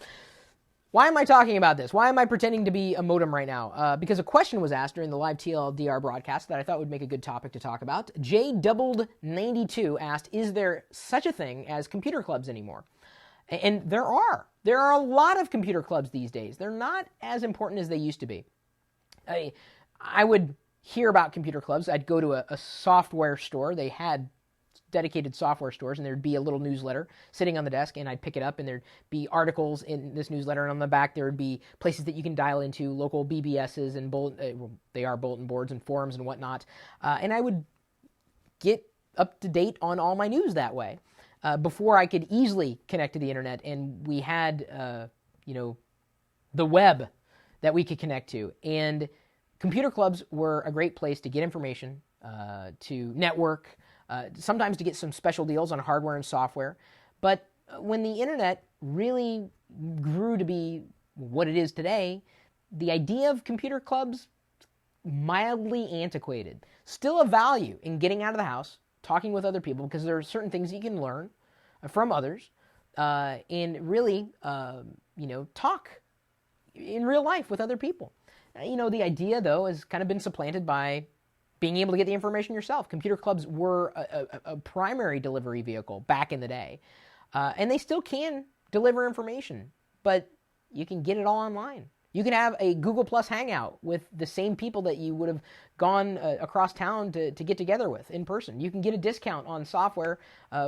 Why am I talking about this? Why am I pretending to be a modem right now? Because a question was asked during the live TLDR broadcast that I thought would make a good topic to talk about. J92 asked, is there such a thing as computer clubs anymore? And there are. There are a lot of computer clubs these days. They're not as important as they used to be. I would hear about computer clubs. I'd go to a software store. They had dedicated software stores, and there'd be a little newsletter sitting on the desk, and I'd pick it up, and there'd be articles in this newsletter, and on the back there would be places that you can dial into, local BBSs and they are bulletin boards and forums and whatnot, and I would get up to date on all my news that way before I could easily connect to the internet, and we had the web that we could connect to, and computer clubs were a great place to get information, to network, sometimes to get some special deals on hardware and software. But when the internet really grew to be what it is today, the idea of computer clubs mildly antiquated. Still a value in getting out of the house, talking with other people, because there are certain things you can learn from others, and really, talk in real life with other people. The idea, though, has kind of been supplanted by being able to get the information yourself. Computer clubs were a primary delivery vehicle back in the day. And they still can deliver information, but you can get it all online. You can have a Google Plus hangout with the same people that you would have gone across town to get together with in person. You can get a discount on software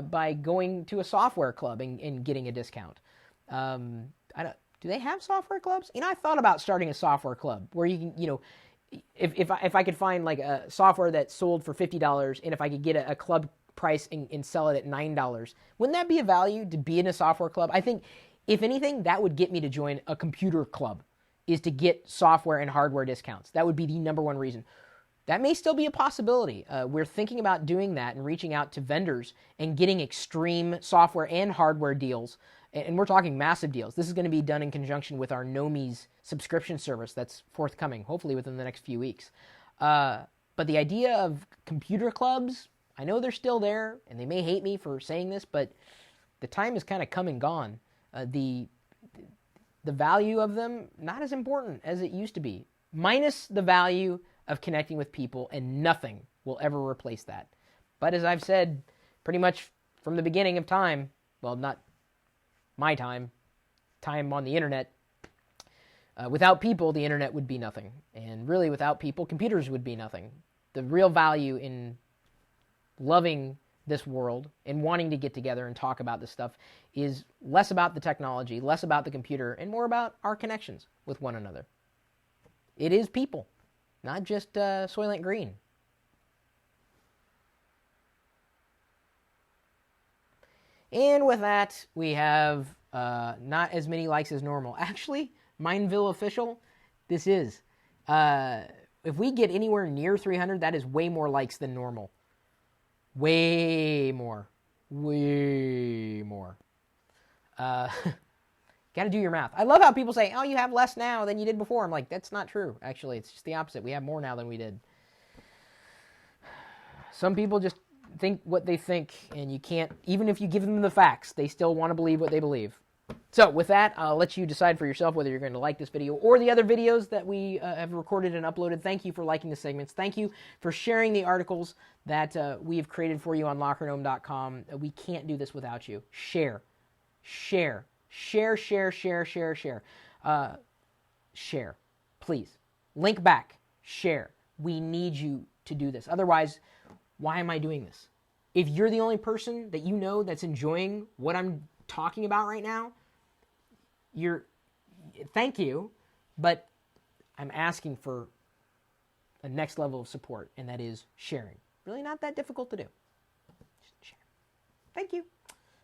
by going to a software club and getting a discount. Do they have software clubs? I thought about starting a software club where you can, if I could find like a software that sold for $50, and if I could get a club price and sell it at $9, wouldn't that be a value to be in a software club? I think, if anything, that would get me to join a computer club, is to get software and hardware discounts. That would be the number one reason. That may still be a possibility. We're thinking about doing that and reaching out to vendors and getting extreme software and hardware deals. And we're talking massive deals. This is going to be done in conjunction with our Nomies subscription service that's forthcoming, hopefully within the next few weeks. But the idea of computer clubs, I know they're still there, and they may hate me for saying this, but the time has kind of come and gone. The value of them, not as important as it used to be. Minus the value of connecting with people, and nothing will ever replace that. But as I've said pretty much from the beginning of time, well, not my time on the internet, without people, the internet would be nothing. And really, without people, computers would be nothing. The real value in loving this world and wanting to get together and talk about this stuff is less about the technology, less about the computer, and more about our connections with one another. It is people, not just Soylent Green. And with that, we have not as many likes as normal. Actually, Mineville Official, this is. If we get anywhere near 300, that is way more likes than normal. Way more. Way more. Got to do your math. I love how people say, oh, you have less now than you did before. I'm like, that's not true. Actually, it's just the opposite. We have more now than we did. Some people just think what they think, and you can't, even if you give them the facts, they still want to believe what they believe. So with that, I'll let you decide for yourself whether you're going to like this video or the other videos that we have recorded and uploaded. Thank you for liking the segments. Thank you for sharing the articles that we have created for you on LockerGnome.com. We can't do this without you. Share. Share. Share, share, share, share, share. Share. Please. Link back. Share. We need you to do this. Otherwise, why am I doing this? If you're the only person that you know that's enjoying what I'm talking about right now, thank you, but I'm asking for a next level of support, and that is sharing. Really not that difficult to do. Just share. Thank you.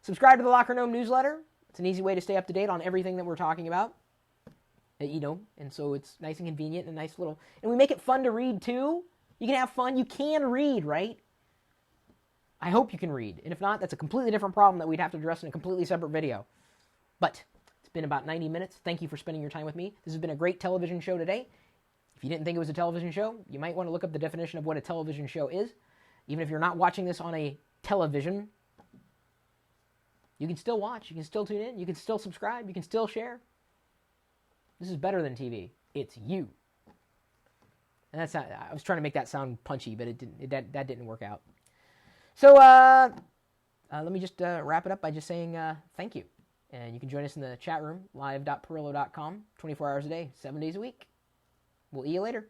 Subscribe to the Locker Gnome newsletter. It's an easy way to stay up to date on everything that we're talking about. and so it's nice and convenient and a nice little, and we make it fun to read too. You can have fun. You can read, right? I hope you can read. And if not, that's a completely different problem that we'd have to address in a completely separate video. But it's been about 90 minutes. Thank you for spending your time with me. This has been a great television show today. If you didn't think it was a television show, you might want to look up the definition of what a television show is. Even if you're not watching this on a television, you can still watch. You can still tune in. You can still subscribe. You can still share. This is better than TV. It's you. And that's not, I was trying to make that sound punchy, but that didn't work out. So let me just wrap it up by just saying thank you. And you can join us in the chat room, live.perillo.com, 24 hours a day, 7 days a week. We'll see you later.